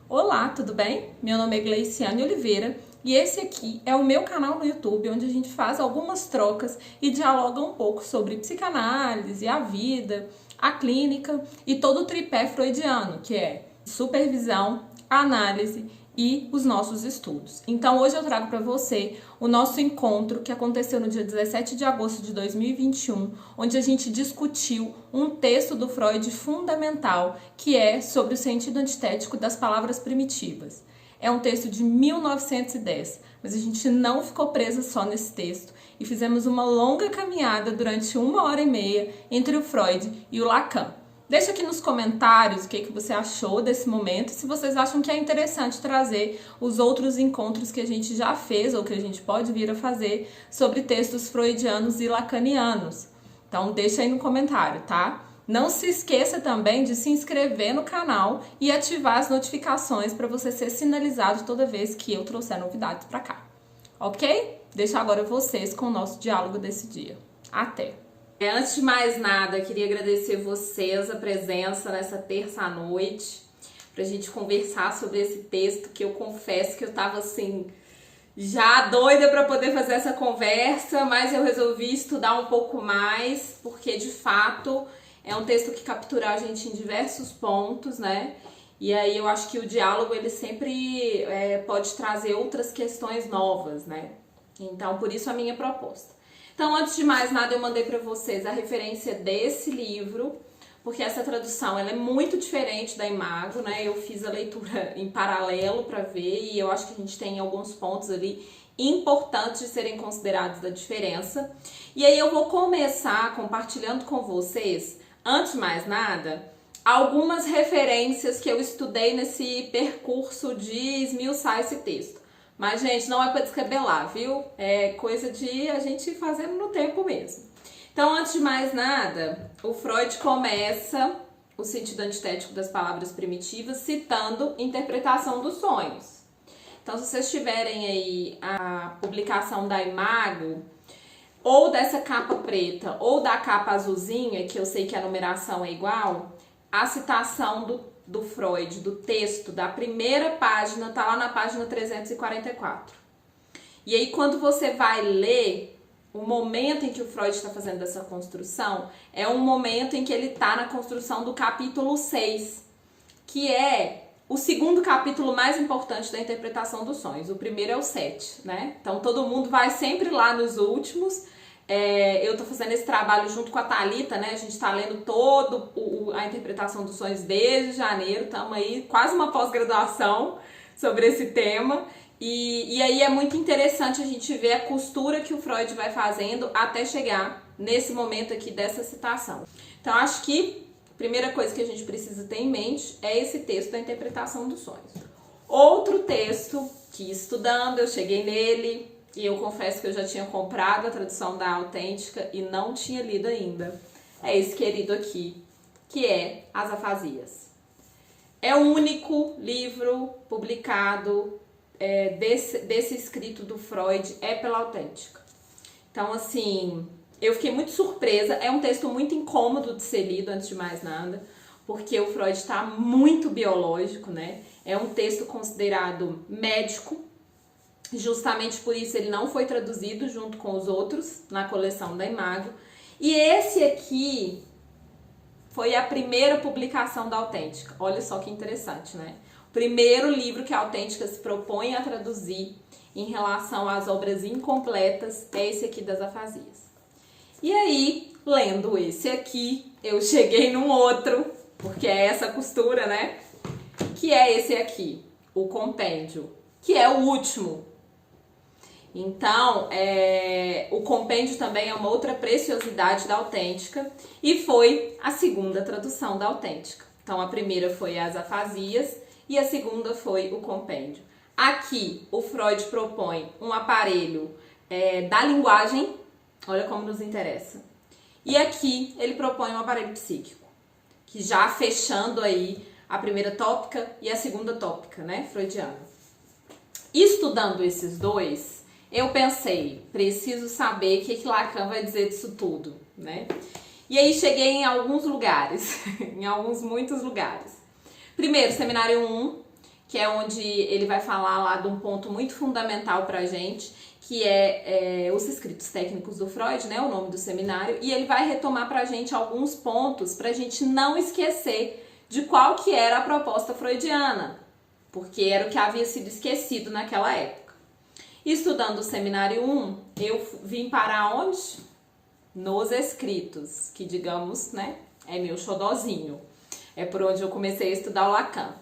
Olá, tudo bem? Meu nome é Gleiciane Oliveira e esse aqui é o meu canal no YouTube, onde a gente faz algumas trocas e dialoga um pouco sobre psicanálise, a vida, a clínica e todo o tripé freudiano, que é supervisão, análise e os nossos estudos. Então hoje eu trago para você o nosso encontro que aconteceu no dia 17 de agosto de 2021, onde a gente discutiu um texto do Freud fundamental, que é sobre o sentido antitético das palavras primitivas. É um texto de 1910, mas a gente não ficou presa só nesse texto e fizemos uma longa caminhada durante 1h30 entre o Freud e o Lacan. Deixa aqui nos comentários o que você achou desse momento, se vocês acham que é interessante trazer os outros encontros que a gente já fez ou que a gente pode vir a fazer sobre textos freudianos e lacanianos. Então deixa aí no comentário, tá? Não se esqueça também de se inscrever no canal e ativar as notificações para você ser sinalizado toda vez que eu trouxer novidades para cá. Ok? Deixo agora vocês com o nosso diálogo desse dia. Até! Antes de mais nada, queria agradecer vocês a presença nessa terça-noite pra gente conversar sobre esse texto que eu confesso que eu tava assim já doida para poder fazer essa conversa, mas eu resolvi estudar um pouco mais, porque de fato é um texto que captura a gente em diversos pontos, né? E aí eu acho que o diálogo ele sempre pode trazer outras questões novas, né? Então por isso a minha proposta. Então, antes de mais nada, eu mandei para vocês a referência desse livro, porque essa tradução ela é muito diferente da Imago, né? Eu fiz a leitura em paralelo para ver e eu acho que a gente tem alguns pontos ali importantes de serem considerados da diferença. E aí eu vou começar compartilhando com vocês, antes de mais nada, algumas referências que eu estudei nesse percurso de esmiuçar esse texto. Mas, gente, não é para descabelar, viu? É coisa de a gente fazendo no tempo mesmo. Então, antes de mais nada, o Freud começa o sentido antitético das palavras primitivas citando interpretação dos sonhos. Então, se vocês tiverem aí a publicação da Imago, ou dessa capa preta, ou da capa azulzinha, que eu sei que a numeração é igual, a citação do Freud, do texto, da primeira página, tá lá na página 344. E aí, quando você vai ler, o momento em que o Freud está fazendo essa construção é um momento em que ele está na construção do capítulo 6, que é o segundo capítulo mais importante da interpretação dos sonhos. O primeiro é o 7, né? Então, todo mundo vai sempre lá nos últimos. Eu tô fazendo esse trabalho junto com a Thalita, né? A gente tá lendo a interpretação dos sonhos desde janeiro, estamos aí quase uma pós-graduação sobre esse tema. E aí é muito interessante a gente ver a costura que o Freud vai fazendo até chegar nesse momento aqui dessa citação. Então, acho que a primeira coisa que a gente precisa ter em mente é esse texto da interpretação dos sonhos. Outro texto que, estudando, eu cheguei nele. E eu confesso que eu já tinha comprado a tradução da Autêntica e não tinha lido ainda. É esse querido aqui, que é As Afasias. É o único livro publicado desse escrito do Freud, é pela Autêntica. Então, assim, eu fiquei muito surpresa. É um texto muito incômodo de ser lido, antes de mais nada, porque o Freud está muito biológico, né? É um texto considerado médico. Justamente por isso ele não foi traduzido junto com os outros na coleção da Imago. E esse aqui foi a primeira publicação da Autêntica. Olha só que interessante, né? O primeiro livro que a Autêntica se propõe a traduzir em relação às obras incompletas é esse aqui das Afasias. E aí, lendo esse aqui, eu cheguei num outro, porque é essa costura, né? Que é esse aqui, o Compêndio, que é o último. Então, o compêndio também é uma outra preciosidade da Autêntica e foi a segunda tradução da Autêntica. Então, a primeira foi As Afasias e a segunda foi o compêndio. Aqui, o Freud propõe um aparelho da linguagem, olha como nos interessa. E aqui, ele propõe um aparelho psíquico, que já fechando aí a primeira tópica e a segunda tópica, né, freudiana. Estudando esses dois, eu pensei, preciso saber o que Lacan vai dizer disso tudo, né? E aí cheguei em alguns lugares, muitos lugares. Primeiro, Seminário 1, que é onde ele vai falar lá de um ponto muito fundamental pra gente, que é os escritos técnicos do Freud, né, o nome do seminário, e ele vai retomar pra gente alguns pontos pra gente não esquecer de qual que era a proposta freudiana, porque era o que havia sido esquecido naquela época. Estudando o seminário 1, eu vim parar onde? Nos escritos, que digamos, né, é meu xodozinho. É por onde eu comecei a estudar o Lacan.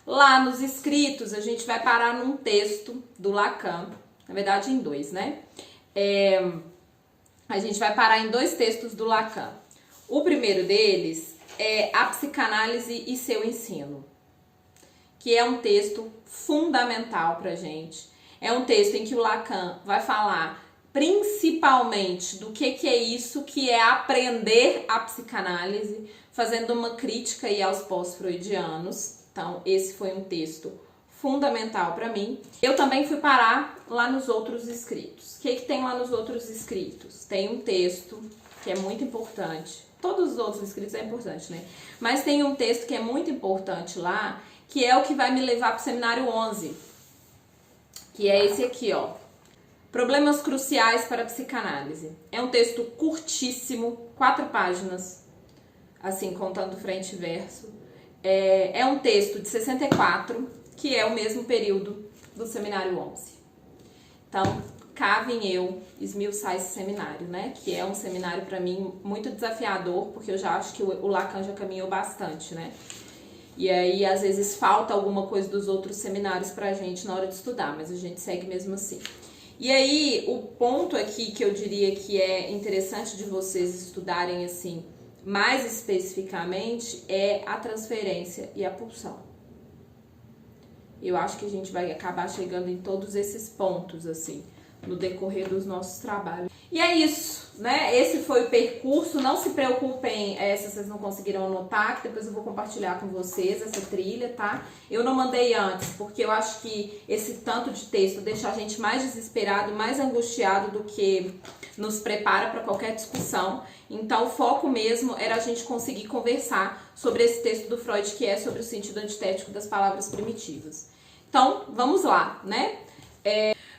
Lá nos escritos, a gente vai parar num texto do Lacan, na verdade em dois, né? A gente vai parar em dois textos do Lacan. O primeiro deles é A Psicanálise e Seu Ensino, que é um texto fundamental pra gente. É um texto em que o Lacan vai falar principalmente do que é isso que é aprender a psicanálise, fazendo uma crítica aí aos pós-freudianos. Então, esse foi um texto fundamental para mim. Eu também fui parar lá nos outros escritos. O que tem lá nos outros escritos? Tem um texto que é muito importante. Todos os outros escritos é importante, né? Mas tem um texto que é muito importante lá, que é o que vai me levar para o seminário 11, que é esse aqui, ó. Problemas cruciais para a psicanálise. É um texto curtíssimo, 4 páginas, assim, contando frente e verso. É um texto de 64, que é o mesmo período do seminário 11. Então, cá vim eu esmiuçar esse seminário, né? Que é um seminário, para mim, muito desafiador, porque eu já acho que o Lacan já caminhou bastante, né? E aí, às vezes, falta alguma coisa dos outros seminários pra gente na hora de estudar, mas a gente segue mesmo assim. E aí, o ponto aqui que eu diria que é interessante de vocês estudarem assim, mais especificamente, é a transferência e a pulsão. Eu acho que a gente vai acabar chegando em todos esses pontos, assim, no decorrer dos nossos trabalhos. E é isso, né? Esse foi o percurso. Não se preocupem se vocês não conseguiram anotar, que depois eu vou compartilhar com vocês essa trilha, tá? Eu não mandei antes, porque eu acho que esse tanto de texto deixa a gente mais desesperado, mais angustiado do que nos prepara para qualquer discussão. Então, o foco mesmo era a gente conseguir conversar sobre esse texto do Freud, que é sobre o sentido antitético das palavras primitivas. Então, vamos lá, né?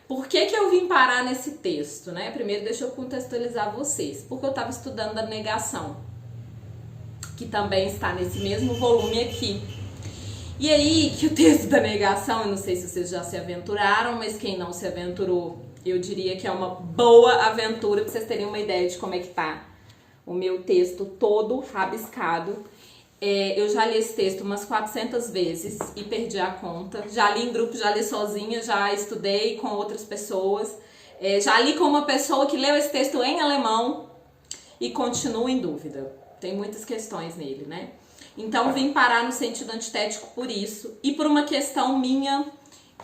Por que eu vim parar nesse texto, né? Primeiro, deixa eu contextualizar vocês. Porque eu estava estudando a negação, que também está nesse mesmo volume aqui. E aí, que o texto da negação, eu não sei se vocês já se aventuraram, mas quem não se aventurou, eu diria que é uma boa aventura, para vocês terem uma ideia de como é que tá o meu texto todo rabiscado. Eu já li esse texto umas 400 vezes e perdi a conta. Já li em grupo, já li sozinha, já estudei com outras pessoas. Já li com uma pessoa que leu esse texto em alemão e continuo em dúvida. Tem muitas questões nele, né? Então vim parar no sentido antitético por isso e por uma questão minha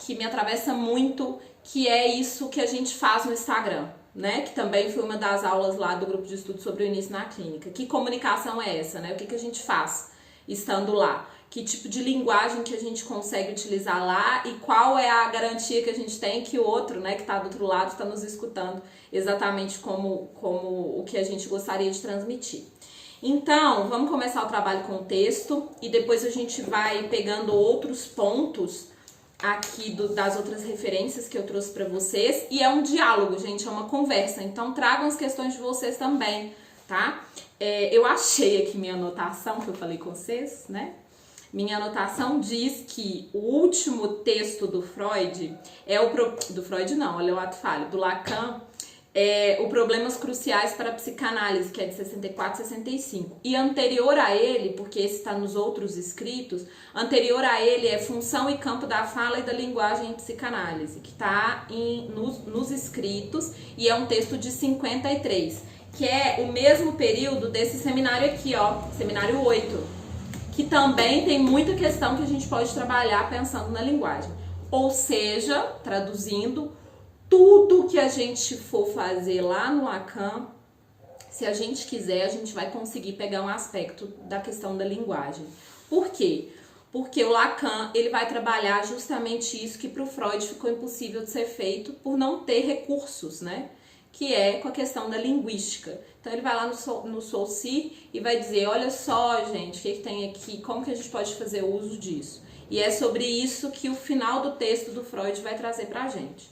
que me atravessa muito, que é isso que a gente faz no Instagram, né? Que também foi uma das aulas lá do grupo de estudo sobre o início na clínica. Que comunicação é essa, né? O que a gente faz estando lá? Que tipo de linguagem que a gente consegue utilizar lá e qual é a garantia que a gente tem que o outro, né, que está do outro lado, está nos escutando exatamente como o que a gente gostaria de transmitir. Então, vamos começar o trabalho com o texto e depois a gente vai pegando outros pontos aqui das outras referências que eu trouxe para vocês. E é um diálogo, gente, é uma conversa. Então, tragam as questões de vocês também, tá? Eu achei aqui minha anotação que eu falei com vocês, né? Minha anotação diz que o último texto do Freud do Freud não, olha o ato falho, do Lacan, o Problemas Cruciais para a Psicanálise, que é de 64 e 65. E anterior a ele, porque esse está nos outros escritos, anterior a ele é Função e Campo da Fala e da Linguagem em Psicanálise, que está nos escritos e é um texto de 53, que é o mesmo período desse seminário aqui, ó, seminário 8, que também tem muita questão que a gente pode trabalhar pensando na linguagem. Ou seja, traduzindo, tudo que a gente for fazer lá no Lacan, se a gente quiser, a gente vai conseguir pegar um aspecto da questão da linguagem. Por quê? Porque o Lacan, ele vai trabalhar justamente isso que para o Freud ficou impossível de ser feito por não ter recursos, né? Que é com a questão da linguística. Então ele vai lá no Saussure e vai dizer, olha só, gente, o que tem aqui, como que a gente pode fazer uso disso? E é sobre isso que o final do texto do Freud vai trazer pra gente.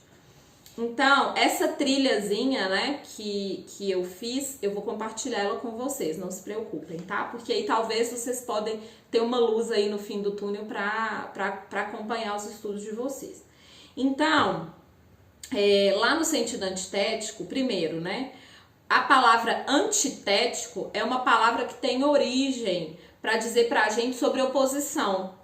Então, essa trilhazinha, né, que eu fiz, eu vou compartilhar ela com vocês, não se preocupem, tá? Porque aí talvez vocês podem ter uma luz aí no fim do túnel pra acompanhar os estudos de vocês. Então, lá no sentido antitético, primeiro, né, a palavra antitético é uma palavra que tem origem para dizer pra gente sobre oposição.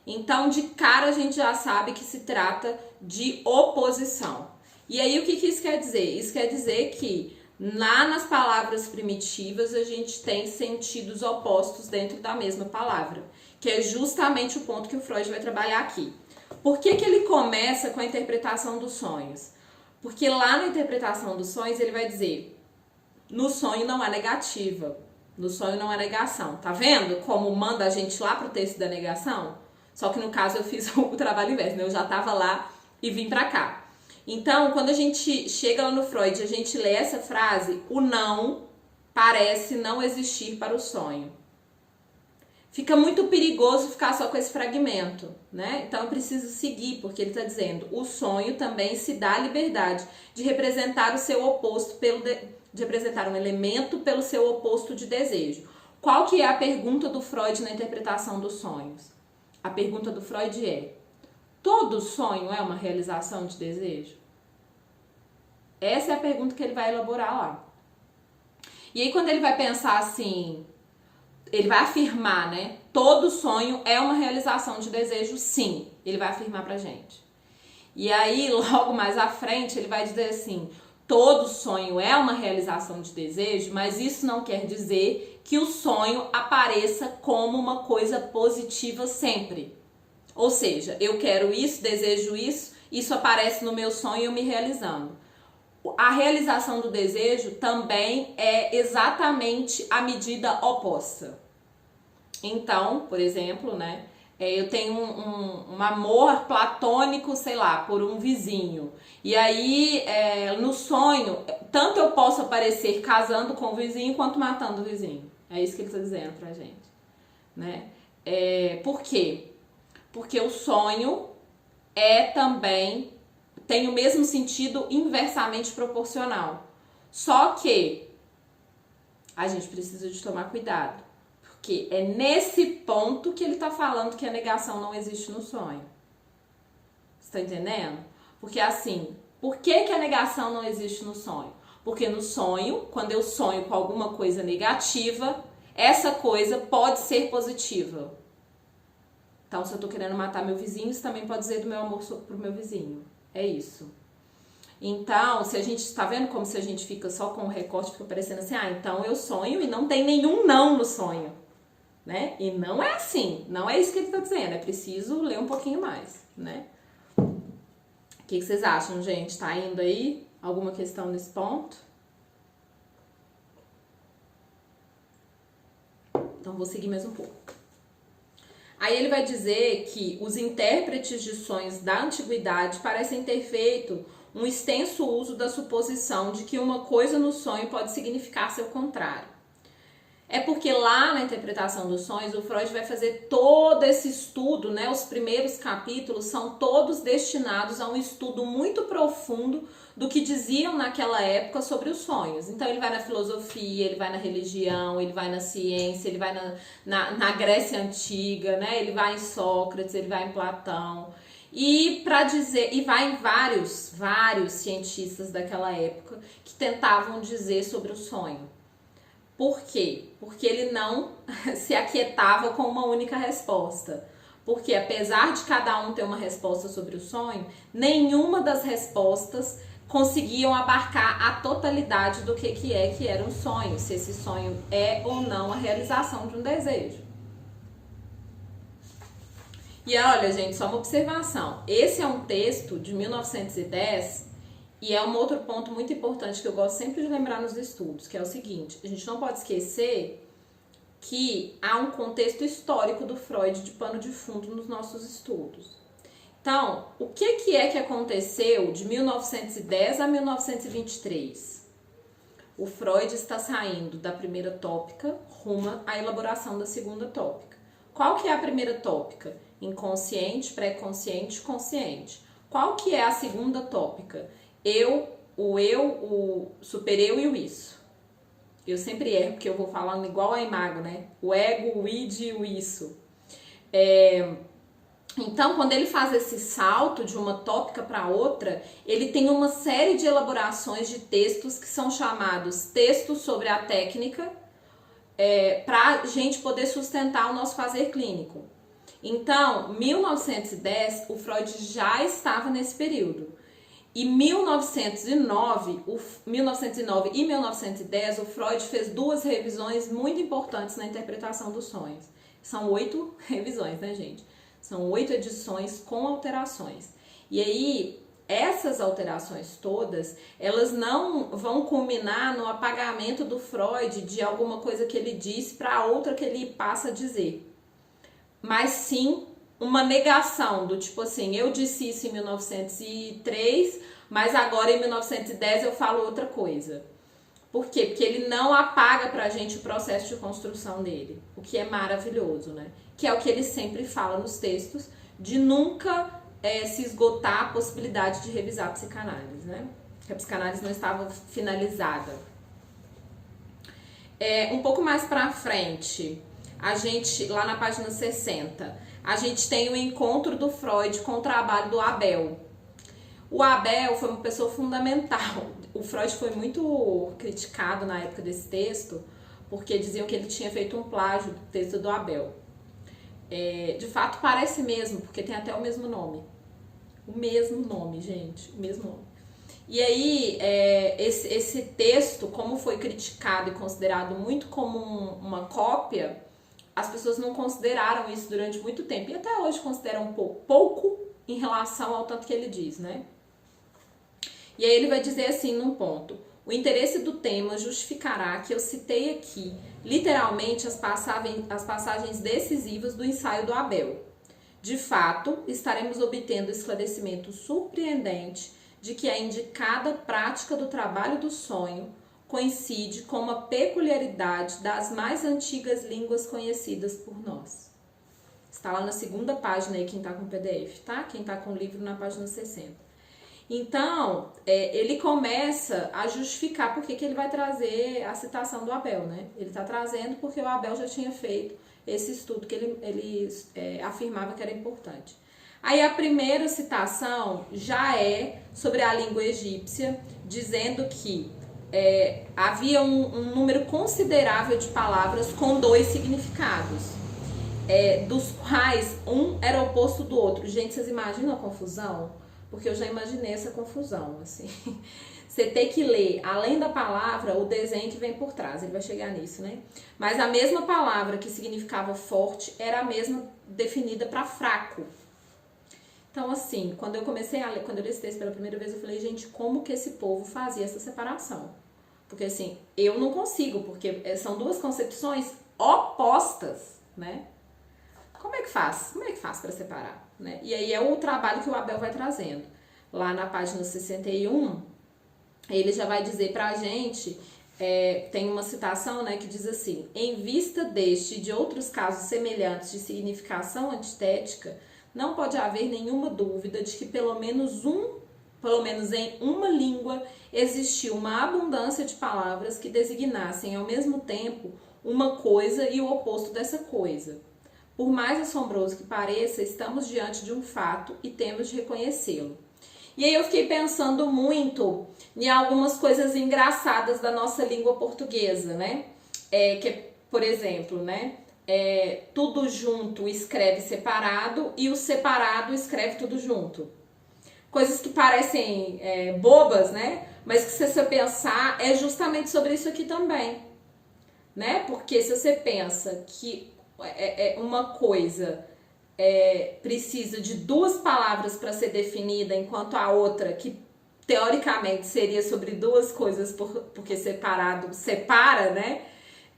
Então, de cara, a gente já sabe que se trata de oposição. E aí, o que isso quer dizer? Isso quer dizer que lá nas palavras primitivas a gente tem sentidos opostos dentro da mesma palavra, que é justamente o ponto que o Freud vai trabalhar aqui. Por que ele começa com a interpretação dos sonhos? Porque lá na interpretação dos sonhos ele vai dizer: no sonho não há negativa, no sonho não há negação. Tá vendo como manda a gente lá pro texto da negação? Só que no caso eu fiz o trabalho inverso, né? Eu já tava lá e vim pra cá. Então, quando a gente chega lá no Freud e a gente lê essa frase, o não parece não existir para o sonho. Fica muito perigoso ficar só com esse fragmento, né? Então eu preciso seguir, porque ele está dizendo: o sonho também se dá a liberdade de representar o seu oposto de representar um elemento pelo seu oposto de desejo. Qual que é a pergunta do Freud na interpretação dos sonhos? A pergunta do Freud é: todo sonho é uma realização de desejo? Essa é a pergunta que ele vai elaborar lá. E aí quando ele vai pensar assim, ele vai afirmar, né? Todo sonho é uma realização de desejo, sim. Ele vai afirmar pra gente. E aí, logo mais à frente, ele vai dizer assim: todo sonho é uma realização de desejo, mas isso não quer dizer que o sonho apareça como uma coisa positiva sempre. Ou seja, eu quero isso, desejo isso, isso aparece no meu sonho e eu me realizando. A realização do desejo também é exatamente a medida oposta. Então, por exemplo, né, eu tenho um amor platônico, sei lá, por um vizinho. E aí, no sonho, tanto eu posso aparecer casando com o vizinho quanto matando o vizinho. É isso que ele está dizendo pra gente, né? Por quê? Porque o sonho também tem o mesmo sentido inversamente proporcional. Só que a gente precisa de tomar cuidado, porque é nesse ponto que ele está falando que a negação não existe no sonho. Você tá entendendo? Porque assim, por que a negação não existe no sonho? Porque no sonho, quando eu sonho com alguma coisa negativa, essa coisa pode ser positiva. Então, se eu tô querendo matar meu vizinho, isso também pode dizer do meu amor pro meu vizinho. É isso. Então, se a gente tá vendo como se a gente fica só com o recorte, fica parecendo assim: então eu sonho e não tem nenhum não no sonho, né? E não é assim, não é isso que ele tá dizendo, é preciso ler um pouquinho mais, né? O que vocês acham, gente? Tá indo aí? Alguma questão nesse ponto? Então, vou seguir mais um pouco. Aí ele vai dizer que os intérpretes de sonhos da antiguidade parecem ter feito um extenso uso da suposição de que uma coisa no sonho pode significar seu contrário. É porque lá na interpretação dos sonhos, o Freud vai fazer todo esse estudo, né? Os primeiros capítulos são todos destinados a um estudo muito profundo do que diziam naquela época sobre os sonhos. Então ele vai na filosofia, ele vai na religião, ele vai na ciência, ele vai na Grécia Antiga, né? Ele vai em Sócrates, ele vai em Platão. E vai em vários cientistas daquela época que tentavam dizer sobre o sonho. Por quê? Porque ele não se aquietava com uma única resposta. Porque apesar de cada um ter uma resposta sobre o sonho, nenhuma das respostas conseguiam abarcar a totalidade do que era um sonho, se esse sonho é ou não a realização de um desejo. E olha, gente, só uma observação. Esse é um texto de 1910 e é um outro ponto muito importante que eu gosto sempre de lembrar nos estudos, que é o seguinte: a gente não pode esquecer que há um contexto histórico do Freud de pano de fundo nos nossos estudos. Então, o que é que aconteceu de 1910 a 1923? O Freud está saindo da primeira tópica rumo à elaboração da segunda tópica. Qual que é a primeira tópica? inconsciente, pré-consciente, consciente. Qual que é a segunda tópica? O super-eu e o isso. Eu sempre erro, porque eu vou falando igual a Imago, né? O ego, o id e o isso. Então, quando ele faz esse salto de uma tópica para outra, ele tem uma série de elaborações de textos que são chamados textos sobre a técnica, para a gente poder sustentar o nosso fazer clínico. Então, 1910, o Freud já estava nesse período. E 1909 e 1910, o Freud fez duas revisões muito importantes na interpretação dos sonhos. São 8 revisões, né, gente? São 8 edições com alterações. E aí, essas alterações todas, elas não vão culminar no apagamento do Freud de alguma coisa que ele disse para outra que ele passa a dizer. Mas sim uma negação do tipo assim, eu disse isso em 1903, mas agora em 1910 eu falo outra coisa. Por quê? Porque ele não apaga pra gente o processo de construção dele, o que é maravilhoso, né? Que é o que ele sempre fala nos textos, de nunca se esgotar a possibilidade de revisar a psicanálise, né? Que a psicanálise não estava finalizada. Um pouco mais pra frente, a gente, lá na página 60, a gente tem o encontro do Freud com o trabalho do Abel. O Abel foi uma pessoa fundamental. O Freud foi muito criticado na época desse texto, porque diziam que ele tinha feito um plágio do texto do Abel. De fato, parece mesmo, porque tem até o mesmo nome. O mesmo nome, gente, o mesmo nome. E aí, esse texto, como foi criticado e considerado muito como uma cópia, as pessoas não consideraram isso durante muito tempo. E até hoje consideram pouco em relação ao tanto que ele diz, né? E aí ele vai dizer assim num ponto: o interesse do tema justificará que eu citei aqui, literalmente, as passagens decisivas do ensaio do Abel. De fato, estaremos obtendo esclarecimento surpreendente de que a indicada prática do trabalho do sonho coincide com uma peculiaridade das mais antigas línguas conhecidas por nós. Está lá na segunda página aí, quem está com o PDF, tá? Quem está com o livro na página 60. Então, ele começa a justificar por que ele vai trazer a citação do Abel, né? Ele está trazendo porque o Abel já tinha feito esse estudo que ele afirmava que era importante. Aí a primeira citação já é sobre a língua egípcia, dizendo que havia um número considerável de palavras com 2 significados, dos quais um era oposto do outro. Gente, vocês imaginam a confusão? Porque eu já imaginei essa confusão, assim. Você tem que ler, além da palavra, o desenho que vem por trás. Ele vai chegar nisso, né? Mas a mesma palavra que significava forte era a mesma definida para fraco. Então, assim, quando eu comecei a ler, quando eu li esse texto pela primeira vez, eu falei, gente, como que esse povo fazia essa separação? Porque, assim, eu não consigo, porque são 2 concepções opostas, né? Como é que faz? Como é que faz para separar? Né? E aí é o trabalho que o Abel vai trazendo. Lá na página 61, ele já vai dizer pra gente, tem uma citação, né, que diz assim: em vista deste e de outros casos semelhantes de significação antitética, não pode haver nenhuma dúvida de que pelo menos em uma língua existiu uma abundância de palavras que designassem ao mesmo tempo uma coisa e o oposto dessa coisa. Por mais assombroso que pareça, estamos diante de um fato e temos de reconhecê-lo. E aí eu fiquei pensando muito em algumas coisas engraçadas da nossa língua portuguesa, né? Por exemplo, né? Tudo junto escreve separado e o separado escreve tudo junto. Coisas que parecem bobas, né? Mas que se você pensar, é justamente sobre isso aqui também, né? Porque se você pensa que uma coisa precisa de 2 palavras para ser definida, enquanto a outra, que teoricamente seria sobre 2 coisas, porque separado separa, né?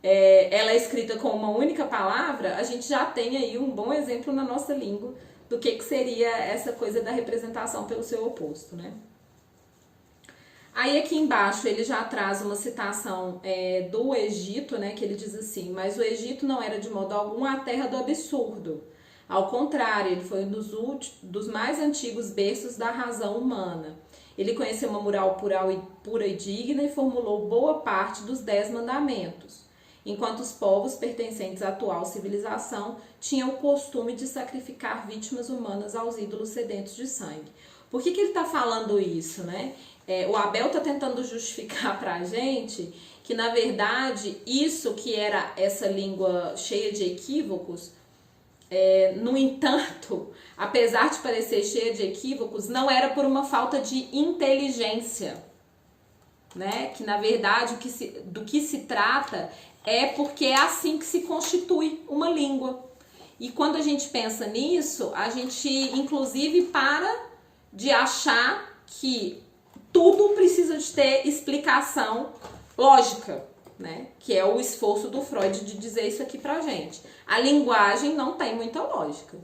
Ela é escrita com uma única palavra, a gente já tem aí um bom exemplo na nossa língua do que seria essa coisa da representação pelo seu oposto, né? Aí aqui embaixo ele já traz uma citação do Egito, né, que ele diz assim: mas o Egito não era de modo algum a terra do absurdo. Ao contrário, ele foi um dos mais antigos berços da razão humana. Ele conheceu uma moral pura e digna e formulou boa parte dos 10 mandamentos, enquanto os povos pertencentes à atual civilização tinham o costume de sacrificar vítimas humanas aos ídolos sedentos de sangue. Por que ele está falando isso, né? O Abel está tentando justificar para a gente que, na verdade, isso que era essa língua cheia de equívocos, no entanto, apesar de parecer cheia de equívocos, não era por uma falta de inteligência, né? Que, na verdade, do que se trata é porque é assim que se constitui uma língua. E quando a gente pensa nisso, a gente, inclusive, para de achar que tudo precisa de ter explicação lógica, né? Que é o esforço do Freud de dizer isso aqui pra gente. A linguagem não tem muita lógica.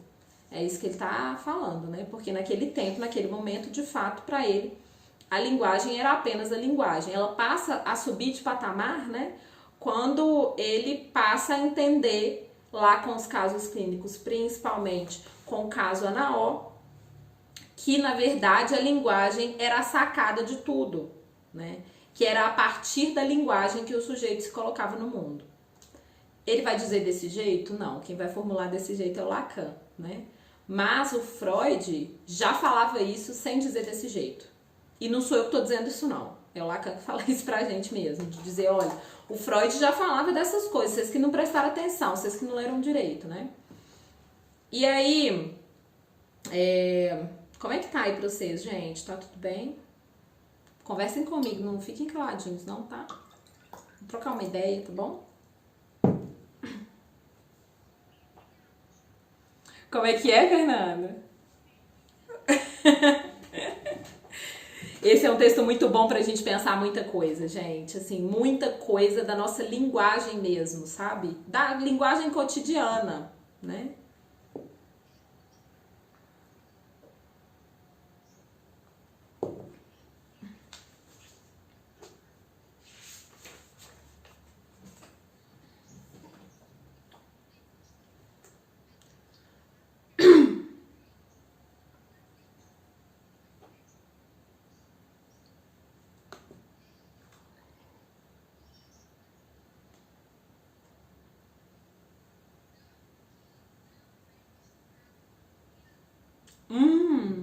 É isso que ele tá falando, né? Porque naquele tempo, naquele momento, de fato, para ele, a linguagem era apenas a linguagem. Ela passa a subir de patamar, né? Quando ele passa a entender, lá com os casos clínicos, principalmente com o caso Anaó, que na verdade a linguagem era a sacada de tudo, né? Que era a partir da linguagem que o sujeito se colocava no mundo. Ele vai dizer desse jeito? Não, quem vai formular desse jeito é o Lacan, né? Mas o Freud já falava isso sem dizer desse jeito. E não sou eu que estou dizendo isso não, é o Lacan que fala isso pra gente mesmo, de dizer, olha, o Freud já falava dessas coisas, vocês que não prestaram atenção, vocês que não leram direito, né? E aí, como é que tá aí pra vocês, gente? Tá tudo bem? Conversem comigo, não fiquem caladinhos, não, tá? Vou trocar uma ideia, tá bom? Como é que é, Fernanda? Esse é um texto muito bom pra gente pensar muita coisa, gente. Assim, muita coisa da nossa linguagem mesmo, sabe? Da linguagem cotidiana, né?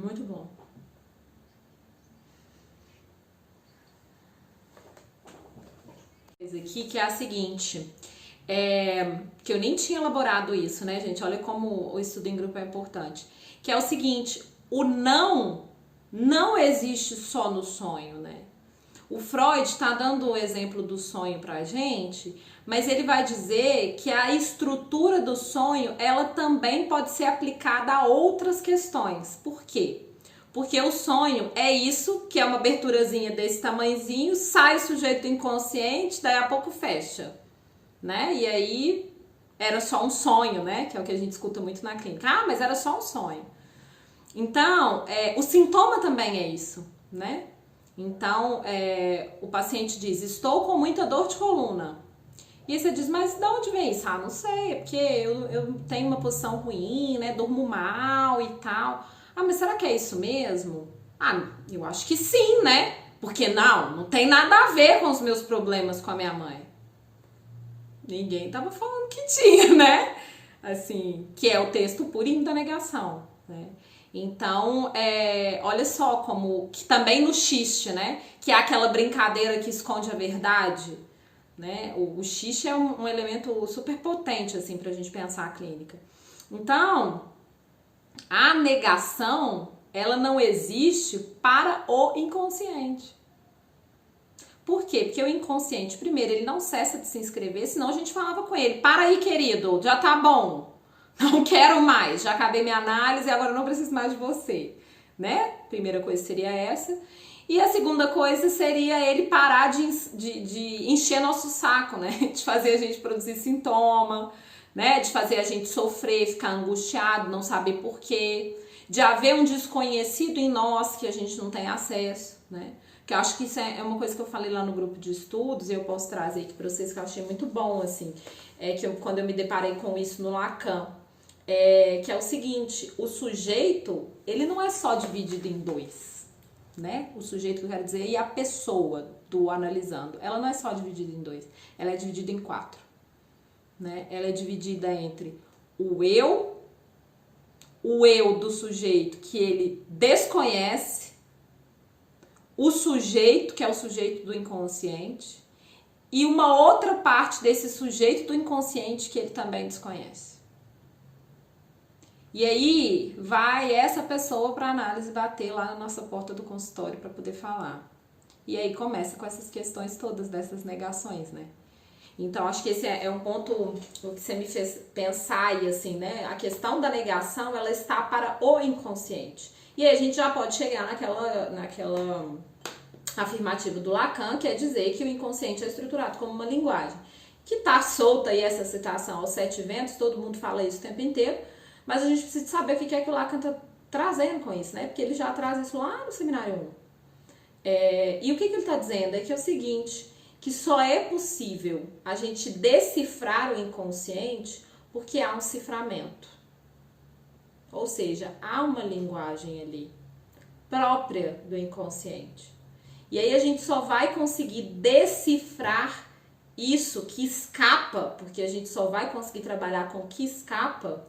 Muito bom. Aqui que é a seguinte, que eu nem tinha elaborado isso, né, gente? Olha como o estudo em grupo é importante. Que é o seguinte, o não existe só no sonho, né? O Freud está dando o exemplo do sonho pra gente, mas ele vai dizer que a estrutura do sonho, ela também pode ser aplicada a outras questões. Por quê? Porque o sonho é isso, que é uma aberturazinha desse tamanhozinho, sai o sujeito inconsciente, daí a pouco fecha, né? E aí era só um sonho, né? Que é o que a gente escuta muito na clínica. Ah, mas era só um sonho. Então, o sintoma também é isso, né? Então, o paciente diz, estou com muita dor de coluna. E aí você diz, mas de onde vem isso? Ah, não sei, é porque eu tenho uma posição ruim, né? Durmo mal e tal. Ah, mas será que é isso mesmo? Ah, eu acho que sim, né? Porque não tem nada a ver com os meus problemas com a minha mãe. Ninguém tava falando que tinha, né? Assim, que é o texto purinho da negação, né? Então, olha só como, que também no xiste, né? Que é aquela brincadeira que esconde a verdade, né? O xiste é um elemento super potente, assim, pra gente pensar a clínica. Então, a negação, ela não existe para o inconsciente. Por quê? Porque o inconsciente, primeiro, ele não cessa de se inscrever, senão a gente falava com ele, para aí, querido, já tá bom. Não quero mais, já acabei minha análise, agora não preciso mais de você, né? Primeira coisa seria essa. E a segunda coisa seria ele parar de encher nosso saco, né? De fazer a gente produzir sintoma, né? De fazer a gente sofrer, ficar angustiado, não saber por quê. De haver um desconhecido em nós que a gente não tem acesso, né? Que eu acho que isso é uma coisa que eu falei lá no grupo de estudos e eu posso trazer aqui para vocês que eu achei muito bom, assim. Quando eu me deparei com isso no Lacan. que é o seguinte, o sujeito, ele não é só dividido em dois, né? O sujeito que eu quero dizer, e a pessoa do analisando, ela não é só dividida em dois, ela é dividida em quatro, né? Ela é dividida entre o eu do sujeito que ele desconhece, o sujeito, que é o sujeito do inconsciente, e uma outra parte desse sujeito do inconsciente que ele também desconhece. E aí vai essa pessoa para análise bater lá na nossa porta do consultório para poder falar. E aí começa com essas questões todas dessas negações, né? Então, acho que esse é um ponto que você me fez pensar, e assim, né? A questão da negação, ela está para o inconsciente. E aí a gente já pode chegar naquela afirmativa do Lacan, que é dizer que o inconsciente é estruturado como uma linguagem. Que tá solta aí essa citação aos 7 ventos, todo mundo fala isso o tempo inteiro, mas a gente precisa saber o que é que o Lacan tá trazendo com isso, né? Porque ele já traz isso lá no seminário 1. E o que ele está dizendo é que é o seguinte, que só é possível a gente decifrar o inconsciente porque há um ciframento. Ou seja, há uma linguagem ali própria do inconsciente. E aí a gente só vai conseguir decifrar isso que escapa, porque a gente só vai conseguir trabalhar com o que escapa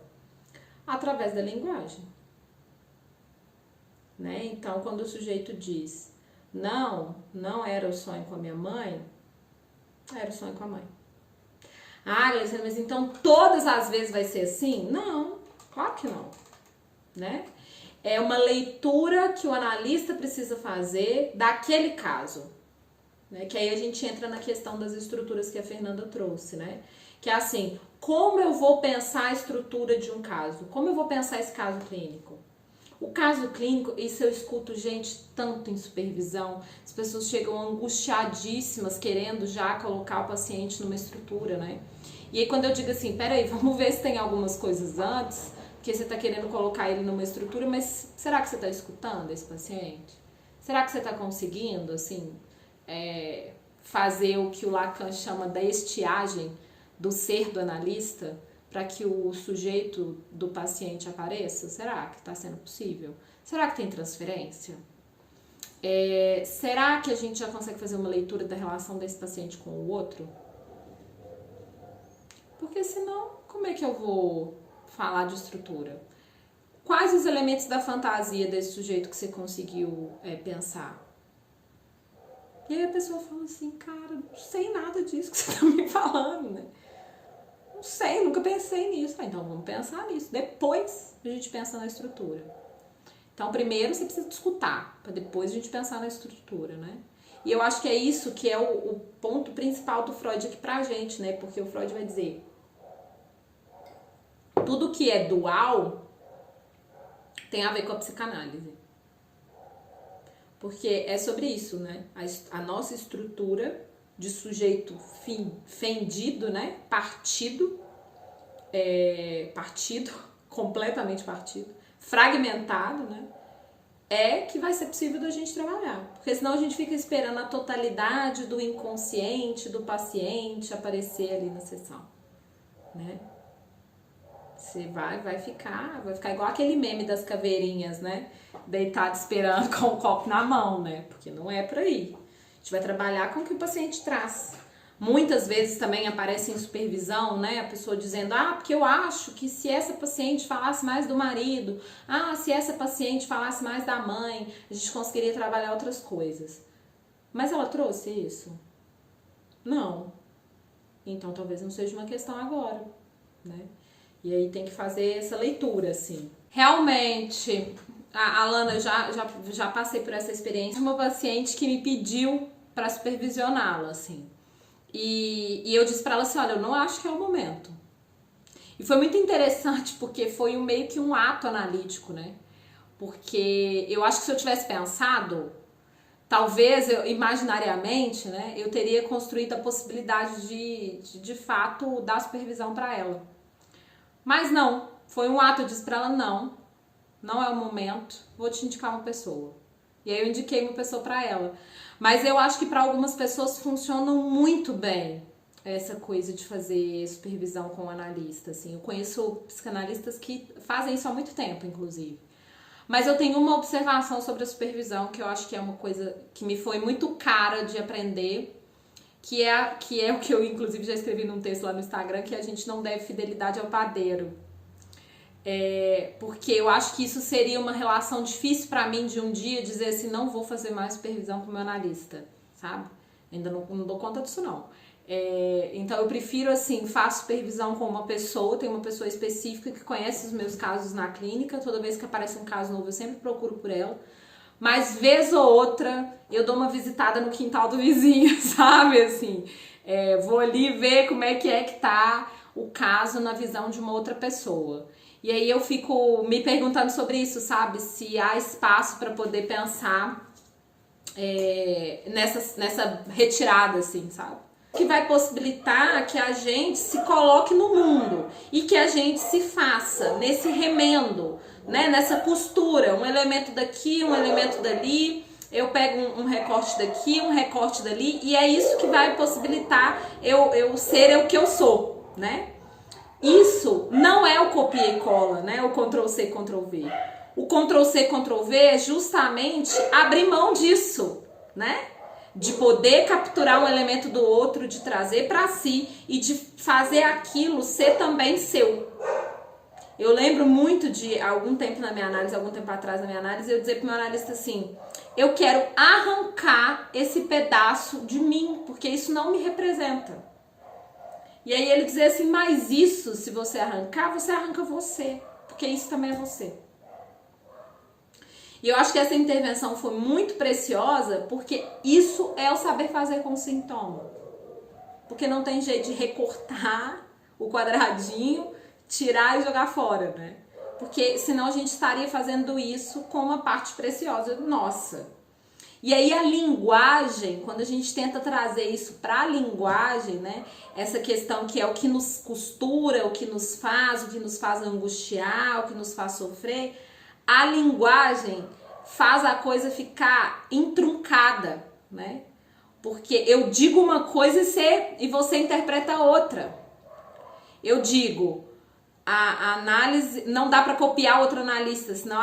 através da linguagem. Né? Então, quando o sujeito diz não era o sonho com a minha mãe, era o sonho com a mãe. Ah, Gleiciane, mas então todas as vezes vai ser assim? Não, claro que não. Né? É uma leitura que o analista precisa fazer daquele caso. Né? Que aí a gente entra na questão das estruturas que a Fernanda trouxe, né? Que é assim, como eu vou pensar a estrutura de um caso? Como eu vou pensar esse caso clínico? O caso clínico, isso eu escuto gente tanto em supervisão, as pessoas chegam angustiadíssimas querendo já colocar o paciente numa estrutura, né? E aí quando eu digo assim, peraí, vamos ver se tem algumas coisas antes, porque você tá querendo colocar ele numa estrutura, mas será que você tá escutando esse paciente? Será que você tá conseguindo, assim, fazer o que o Lacan chama da estiagem do ser do analista, para que o sujeito do paciente apareça? Será que está sendo possível? Será que tem transferência? Será que a gente já consegue fazer uma leitura da relação desse paciente com o outro? Porque senão, como é que eu vou falar de estrutura? Quais os elementos da fantasia desse sujeito que você conseguiu pensar? E aí a pessoa fala assim, cara, não sei nada disso que você está me falando, né? Não sei, nunca pensei nisso. Então vamos pensar nisso. Depois a gente pensa na estrutura. Então primeiro você precisa escutar, para depois a gente pensar na estrutura, né? E eu acho que é isso que é o ponto principal do Freud aqui pra gente, né? Porque o Freud vai dizer, tudo que é dual tem a ver com a psicanálise. Porque é sobre isso, né? A nossa estrutura de sujeito fendido, né? Partido, completamente partido, fragmentado, né? Que vai ser possível da gente trabalhar. Porque senão a gente fica esperando a totalidade do inconsciente do paciente aparecer ali na sessão, né? Você vai ficar igual aquele meme das caveirinhas, né? Deitado esperando com o copo na mão, né? Porque não é por aí. A gente vai trabalhar com o que o paciente traz. Muitas vezes também aparece em supervisão, né? A pessoa dizendo, porque eu acho que se essa paciente falasse mais do marido, se essa paciente falasse mais da mãe, a gente conseguiria trabalhar outras coisas. Mas ela trouxe isso? Não. Então talvez não seja uma questão agora, né? E aí tem que fazer essa leitura, assim. Realmente, a Alana, eu já passei por essa experiência. Uma paciente que me pediu para supervisioná-la, assim. E eu disse para ela assim, olha, eu não acho que é o momento. E foi muito interessante, porque foi meio que um ato analítico, né? Porque eu acho que se eu tivesse pensado, talvez, imaginariamente, né, eu teria construído a possibilidade de fato dar supervisão para ela. Mas não, foi um ato, eu disse pra ela, não é o momento, vou te indicar uma pessoa. E aí eu indiquei uma pessoa pra ela. Mas eu acho que para algumas pessoas funcionam muito bem essa coisa de fazer supervisão com o analista, assim. Eu conheço psicanalistas que fazem isso há muito tempo, inclusive. Mas eu tenho uma observação sobre a supervisão que eu acho que é uma coisa que me foi muito cara de aprender, que é o que eu, inclusive, já escrevi num texto lá no Instagram, que a gente não deve fidelidade ao padeiro. Porque eu acho que isso seria uma relação difícil pra mim de um dia dizer assim, não vou fazer mais supervisão com o meu analista, sabe? Ainda não dou conta disso, não. Então eu prefiro assim, faço supervisão com uma pessoa, tem uma pessoa específica que conhece os meus casos na clínica, toda vez que aparece um caso novo eu sempre procuro por ela, mas vez ou outra eu dou uma visitada no quintal do vizinho, sabe, assim, vou ali ver como é que tá o caso na visão de uma outra pessoa. E aí eu fico me perguntando sobre isso, sabe, se há espaço para poder pensar nessa retirada, assim, sabe? Que vai possibilitar que a gente se coloque no mundo e que a gente se faça nesse remendo, né? Nessa costura, um elemento daqui, um elemento dali, eu pego um recorte daqui, um recorte dali, e é isso que vai possibilitar eu ser o que eu sou, né? Isso não é o copia e cola, né? O Ctrl+C, Ctrl+V. O Ctrl+C, Ctrl+V é justamente abrir mão disso, né? De poder capturar um elemento do outro, de trazer para si e de fazer aquilo ser também seu. Eu lembro muito de algum tempo atrás na minha análise, eu dizer pro meu analista assim, eu quero arrancar esse pedaço de mim, porque isso não me representa. E aí ele dizia assim, mas isso, se você arrancar, você arranca você, porque isso também é você. E eu acho que essa intervenção foi muito preciosa, porque isso é o saber fazer com o sintoma. Porque não tem jeito de recortar o quadradinho, tirar e jogar fora, né? Porque senão a gente estaria fazendo isso com uma parte preciosa nossa. E aí a linguagem, quando a gente tenta trazer isso para a linguagem, né? Essa questão que é o que nos costura, o que nos faz angustiar, o que nos faz sofrer, a linguagem faz a coisa ficar entruncada, né? Porque eu digo uma coisa e você interpreta outra. Eu digo, a análise, não dá para copiar outro analista, senão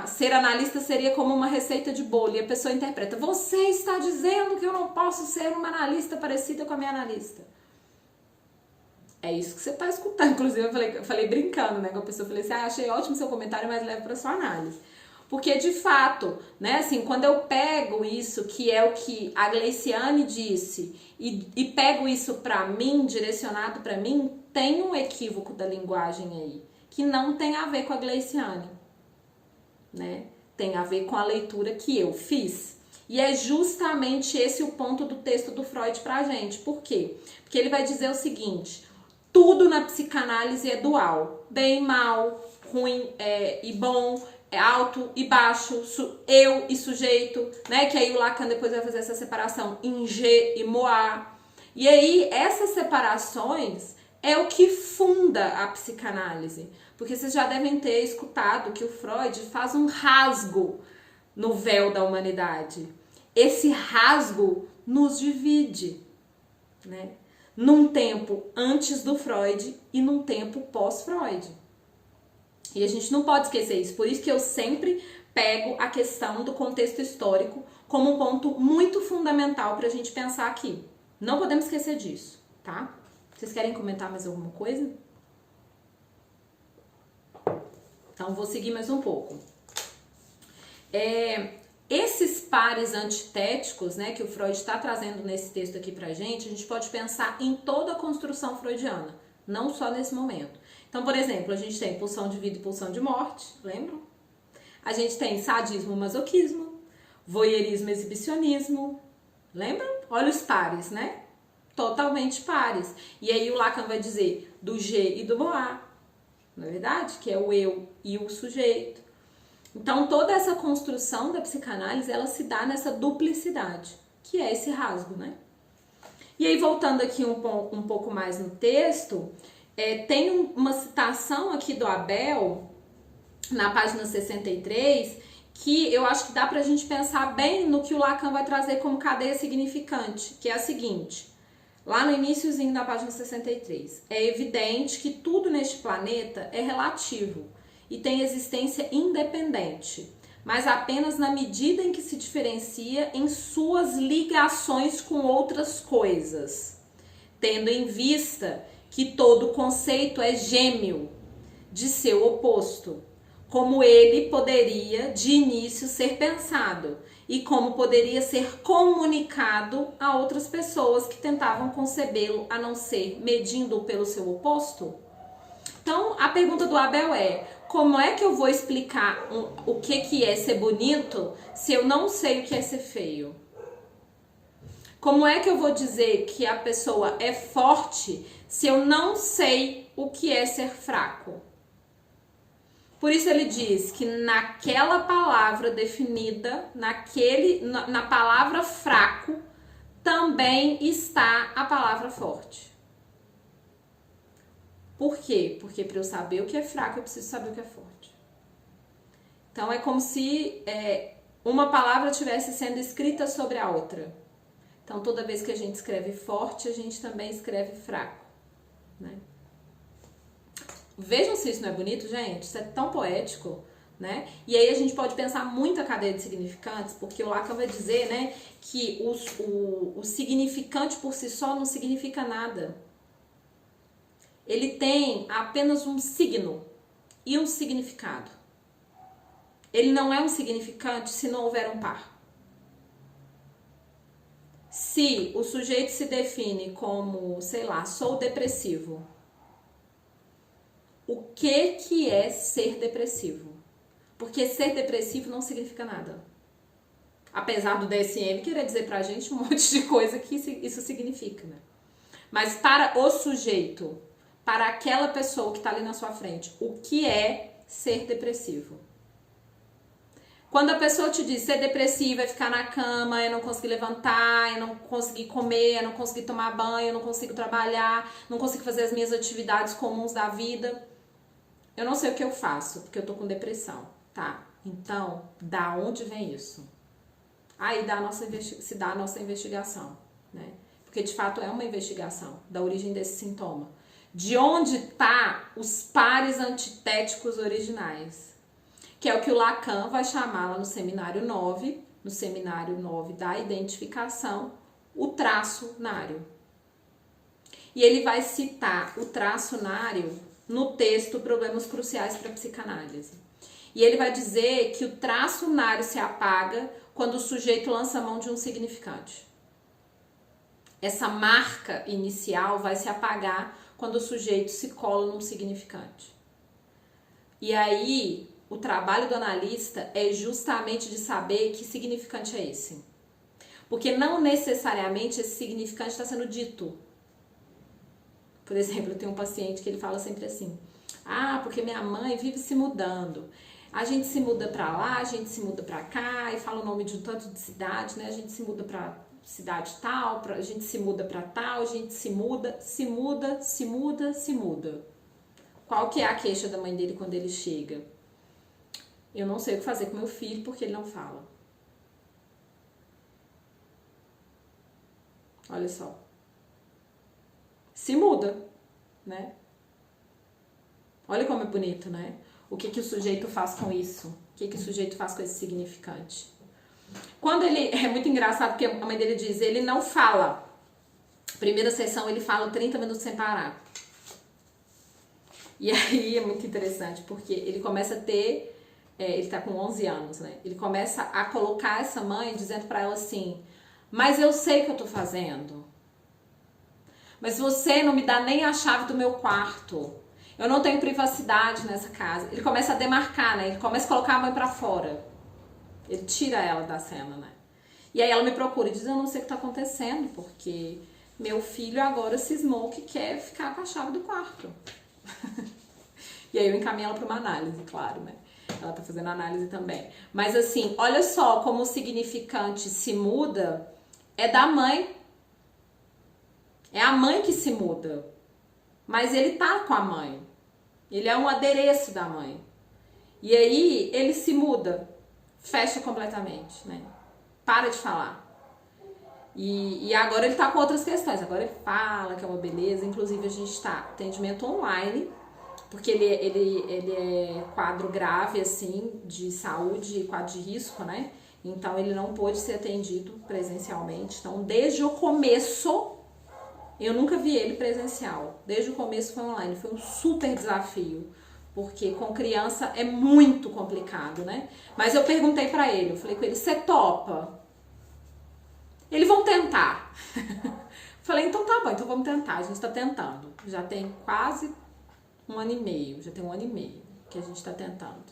ser analista seria como uma receita de bolo, e a pessoa interpreta, você está dizendo que eu não posso ser uma analista parecida com a minha analista. É isso que você está escutando. Inclusive eu falei brincando, né, com a pessoa, eu falei assim, achei ótimo seu comentário, mas leve para sua análise. Porque de fato, né, assim, quando eu pego isso, que é o que a Gleiciane disse, e pego isso para mim, direcionado para mim, tem um equívoco da linguagem aí, que não tem a ver com a Gleiciane, né? Tem a ver com a leitura que eu fiz. E é justamente esse o ponto do texto do Freud pra gente. Por quê? Porque ele vai dizer o seguinte, tudo na psicanálise é dual, bem, mal, ruim e bom, alto e baixo, eu e sujeito, né? Que aí o Lacan depois vai fazer essa separação em G e Moa. E aí essas separações é o que funda a psicanálise. Porque vocês já devem ter escutado que o Freud faz um rasgo no véu da humanidade. Esse rasgo nos divide, né? Num tempo antes do Freud e num tempo pós-Freud. E a gente não pode esquecer isso. Por isso que eu sempre pego a questão do contexto histórico como um ponto muito fundamental para a gente pensar aqui. Não podemos esquecer disso, tá? Vocês querem comentar mais alguma coisa? Então, vou seguir mais um pouco. Esses pares antitéticos, né, que o Freud está trazendo nesse texto aqui pra gente, a gente pode pensar em toda a construção freudiana, não só nesse momento. Então, por exemplo, a gente tem pulsão de vida e pulsão de morte, lembram? A gente tem sadismo, masoquismo, voyeurismo, exibicionismo, lembram? Olha os pares, né? Totalmente pares. E aí o Lacan vai dizer do G e do Moa, não é verdade? Que é o eu e o sujeito. Então, toda essa construção da psicanálise, ela se dá nessa duplicidade, que é esse rasgo, né? E aí, voltando aqui um pouco mais no texto, tem uma citação aqui do Abel, na página 63, que eu acho que dá pra gente pensar bem no que o Lacan vai trazer como cadeia significante, que é a seguinte: Lá no iniciozinho da página 63. É evidente que tudo neste planeta é relativo e tem existência independente, mas apenas na medida em que se diferencia em suas ligações com outras coisas, tendo em vista que todo conceito é gêmeo de seu oposto, como ele poderia de início ser pensado e como poderia ser comunicado a outras pessoas que tentavam concebê-lo, a não ser medindo pelo seu oposto. Então, a pergunta do Abel é: como é que eu vou explicar o que é ser bonito se eu não sei o que é ser feio? Como é que eu vou dizer que a pessoa é forte se eu não sei o que é ser fraco? Por isso ele diz que naquela palavra definida, na palavra fraco, também está a palavra forte. Por quê? Porque para eu saber o que é fraco, eu preciso saber o que é forte. Então é como se uma palavra estivesse sendo escrita sobre a outra. Então toda vez que a gente escreve forte, a gente também escreve fraco, né? Vejam se isso não é bonito, gente. Isso é tão poético, né? E aí a gente pode pensar muito a cadeia de significantes, porque o Lacan vai dizer, né, que o significante por si só não significa nada. Ele tem apenas um signo e um significado. Ele não é um significante se não houver um par. Se o sujeito se define como, sei lá, sou depressivo, o que é ser depressivo? Porque ser depressivo não significa nada. Apesar do DSM querer dizer pra gente um monte de coisa que isso significa, né? Mas para o sujeito, para aquela pessoa que está ali na sua frente, o que é ser depressivo? Quando a pessoa te diz ser depressiva é ficar na cama, eu não conseguir levantar, eu não conseguir comer, eu não conseguir tomar banho, eu não consigo trabalhar, não consigo fazer as minhas atividades comuns da vida, eu não sei o que eu faço, porque eu tô com depressão, tá? Então, da onde vem isso? Aí se dá a nossa investigação, né? Porque de fato é uma investigação da origem desse sintoma. De onde tá os pares antitéticos originais? Que é o que o Lacan vai chamar lá no seminário 9, da identificação, o traço-nário. E ele vai citar o traço-nário no texto Problemas Cruciais para a Psicanálise. E ele vai dizer que o traço-nário se apaga quando o sujeito lança a mão de um significante. Essa marca inicial vai se apagar quando o sujeito se cola num significante. E aí, o trabalho do analista é justamente de saber que significante é esse. Porque não necessariamente esse significante está sendo dito. Por exemplo, eu tenho um paciente que ele fala sempre assim: ah, porque minha mãe vive se mudando. A gente se muda pra lá, a gente se muda pra cá, e fala o nome de um tanto de cidade, né? A gente se muda pra cidade tal, a gente se muda pra tal, a gente se muda. Qual que é a queixa da mãe dele quando ele chega? Eu não sei o que fazer com meu filho porque ele não fala. Olha só. Se muda, né? Olha como é bonito, né? O que o sujeito faz com isso? O que o sujeito faz com esse significante? Quando ele... É muito engraçado porque a mãe dele diz, ele não fala. Primeira sessão ele fala 30 minutos sem parar. E aí é muito interessante porque ele começa a ter... ele tá com 11 anos, né? Ele começa a colocar essa mãe dizendo pra ela assim: mas eu sei o que eu tô fazendo. Mas você não me dá nem a chave do meu quarto. Eu não tenho privacidade nessa casa. Ele começa a demarcar, né? Ele começa a colocar a mãe pra fora. Ele tira ela da cena, né? E aí ela me procura e diz: eu não sei o que tá acontecendo, porque meu filho agora cismou que quer ficar com a chave do quarto. E aí eu encaminho ela pra uma análise, claro, né? Ela tá fazendo análise também. Mas assim, olha só como o significante se muda, é da mãe. É a mãe que se muda. Mas ele tá com a mãe. Ele é um adereço da mãe. E aí ele se muda. Fecha completamente, né? Para de falar. E agora ele tá com outras questões. Agora ele fala que é uma beleza. Inclusive, a gente tá atendimento online, porque ele é quadro grave, assim, de saúde, quadro de risco, né? Então, ele não pôde ser atendido presencialmente. Então, desde o começo, eu nunca vi ele presencial. Desde o começo foi online. Foi um super desafio, porque com criança é muito complicado, né? Mas eu perguntei pra ele, eu falei com ele, você topa? Eles vão tentar. Falei, então tá bom, então vamos tentar. A gente tá tentando. Já tem quase um ano e meio. Já tem um ano e meio que a gente tá tentando.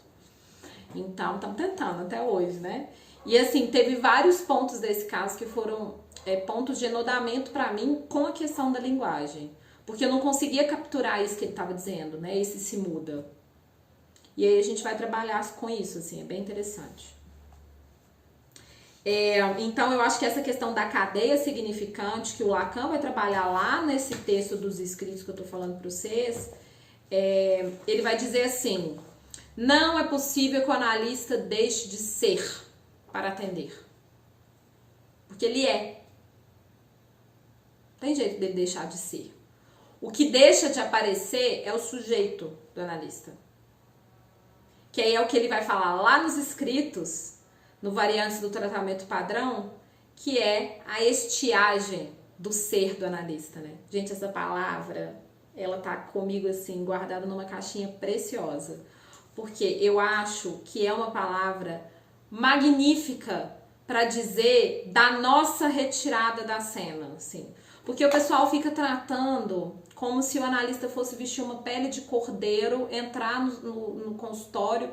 Então, estamos tentando até hoje, né? E assim, teve vários pontos desse caso que foram pontos de enodamento pra mim com a questão da linguagem. Porque eu não conseguia capturar isso que ele tava dizendo, né? Esse se muda. E aí a gente vai trabalhar com isso, assim, é bem interessante. Então, eu acho que essa questão da cadeia significante, que o Lacan vai trabalhar lá nesse texto dos escritos que eu tô falando para vocês, ele vai dizer assim, não é possível que o analista deixe de ser para atender. Porque ele é. Não tem jeito dele deixar de ser. O que deixa de aparecer é o sujeito do analista. Que aí é o que ele vai falar lá nos escritos, no Variantes do Tratamento Padrão, que é a estiagem do ser do analista, né? Gente, essa palavra, ela tá comigo assim, guardada numa caixinha preciosa, porque eu acho que é uma palavra magnífica para dizer da nossa retirada da cena, assim. Porque o pessoal fica tratando como se o analista fosse vestir uma pele de cordeiro, entrar no consultório,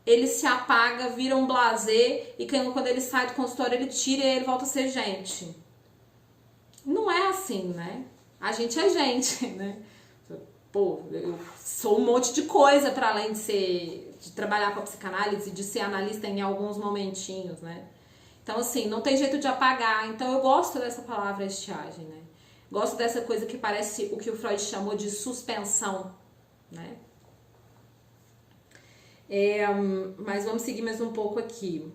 ele se apaga, vira um blasé e quando ele sai do consultório ele tira e ele volta a ser gente. Não é assim, né? A gente é gente, né? Pô, eu sou um monte de coisa para além de trabalhar com a psicanálise, de ser analista em alguns momentinhos, né? Então, assim, não tem jeito de apagar. Então, eu gosto dessa palavra estiagem, né? Gosto dessa coisa que parece o que o Freud chamou de suspensão, né? Mas vamos seguir mais um pouco aqui.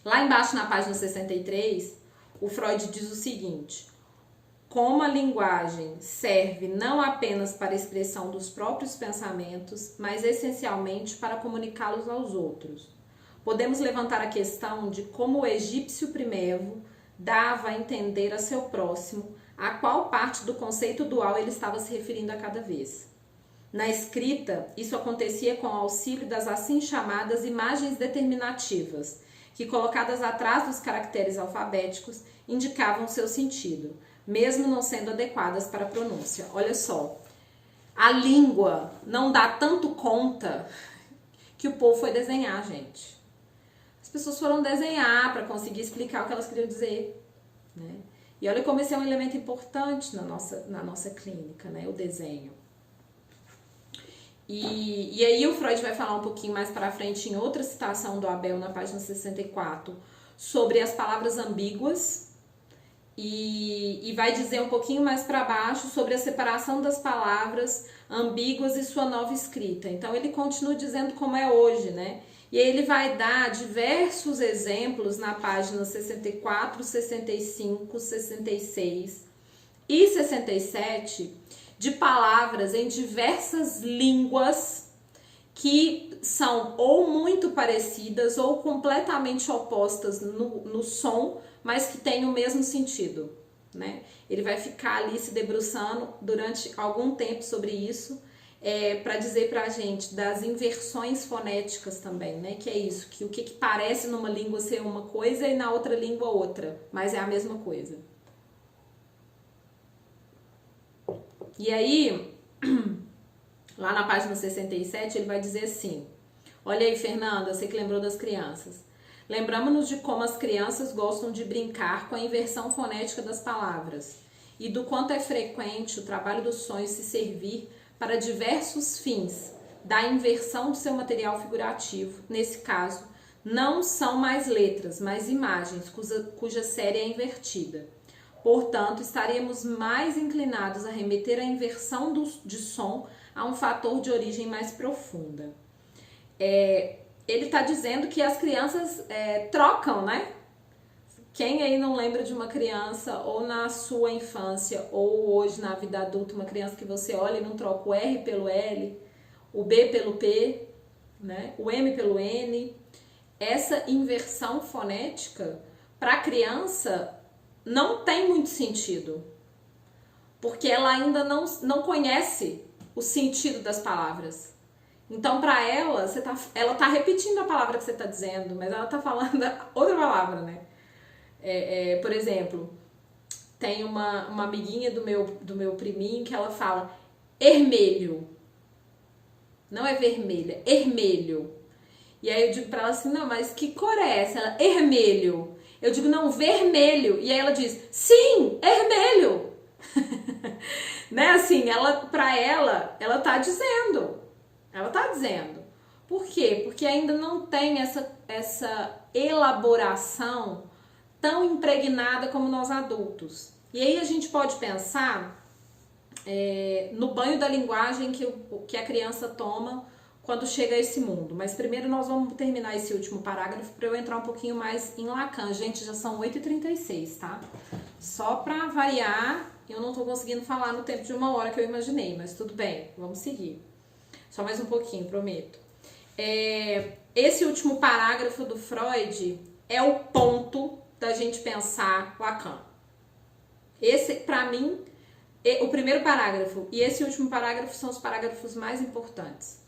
Lá embaixo na página 63, o Freud diz o seguinte: como a linguagem serve não apenas para a expressão dos próprios pensamentos, mas essencialmente para comunicá-los aos outros. Podemos levantar a questão de como o egípcio primevo dava a entender a seu próximo a qual parte do conceito dual ele estava se referindo a cada vez. Na escrita, isso acontecia com o auxílio das assim chamadas imagens determinativas, que colocadas atrás dos caracteres alfabéticos indicavam seu sentido, mesmo não sendo adequadas para a pronúncia. Olha só, a língua não dá tanto conta que o povo foi desenhar, gente. As pessoas foram desenhar para conseguir explicar o que elas queriam dizer, né? E olha como esse é um elemento importante na nossa clínica, né? O desenho. E aí o Freud vai falar um pouquinho mais para frente em outra citação do Abel na página 64 sobre as palavras ambíguas e vai dizer um pouquinho mais para baixo sobre a separação das palavras ambíguas e sua nova escrita. Então ele continua dizendo como é hoje, né? E aí ele vai dar diversos exemplos na página 64, 65, 66 e 67 de palavras em diversas línguas que são ou muito parecidas ou completamente opostas no som, mas que têm o mesmo sentido, né? Ele vai ficar ali se debruçando durante algum tempo sobre isso, para dizer pra gente das inversões fonéticas também, né? Que é isso, que o que parece numa língua ser uma coisa e na outra língua outra, mas é a mesma coisa. E aí, lá na página 67, ele vai dizer assim: olha aí, Fernanda, você que lembrou das crianças. Lembramos-nos de como as crianças gostam de brincar com a inversão fonética das palavras e do quanto é frequente o trabalho dos sonhos se servir para diversos fins da inversão do seu material figurativo. Nesse caso, não são mais letras, mas imagens cuja série é invertida. Portanto, estaremos mais inclinados a remeter a inversão de som a um fator de origem mais profunda. Ele está dizendo que as crianças trocam, né? Quem aí não lembra de uma criança, ou na sua infância, ou hoje na vida adulta, uma criança que você olha e não troca o R pelo L, o B pelo P, né? O M pelo N? Essa inversão fonética, para a criança, não tem muito sentido, porque ela ainda não conhece o sentido das palavras. Então, para ela, ela tá repetindo a palavra que você está dizendo, mas ela tá falando outra palavra, né? Por exemplo, tem uma amiguinha do meu priminho que ela fala ermelho. Não é vermelha, ermelho. E aí eu digo pra ela assim, não, mas que cor é essa? Ela, ermelho. Eu digo, não, vermelho. E aí ela diz, sim, ermelho. Né, assim, pra ela tá dizendo. Ela tá dizendo. Por quê? Porque ainda não tem essa elaboração tão impregnada como nós adultos. E aí a gente pode pensar no banho da linguagem que a criança toma quando chega a esse mundo. Mas primeiro nós vamos terminar esse último parágrafo para eu entrar um pouquinho mais em Lacan. Gente, já são 8h36, tá? Só para variar, eu não tô conseguindo falar no tempo de 1 hora que eu imaginei, mas tudo bem, vamos seguir. Só mais um pouquinho, prometo. Esse último parágrafo do Freud é o ponto da gente pensar Lacan. Esse, para mim, o primeiro parágrafo e esse último parágrafo são os parágrafos mais importantes.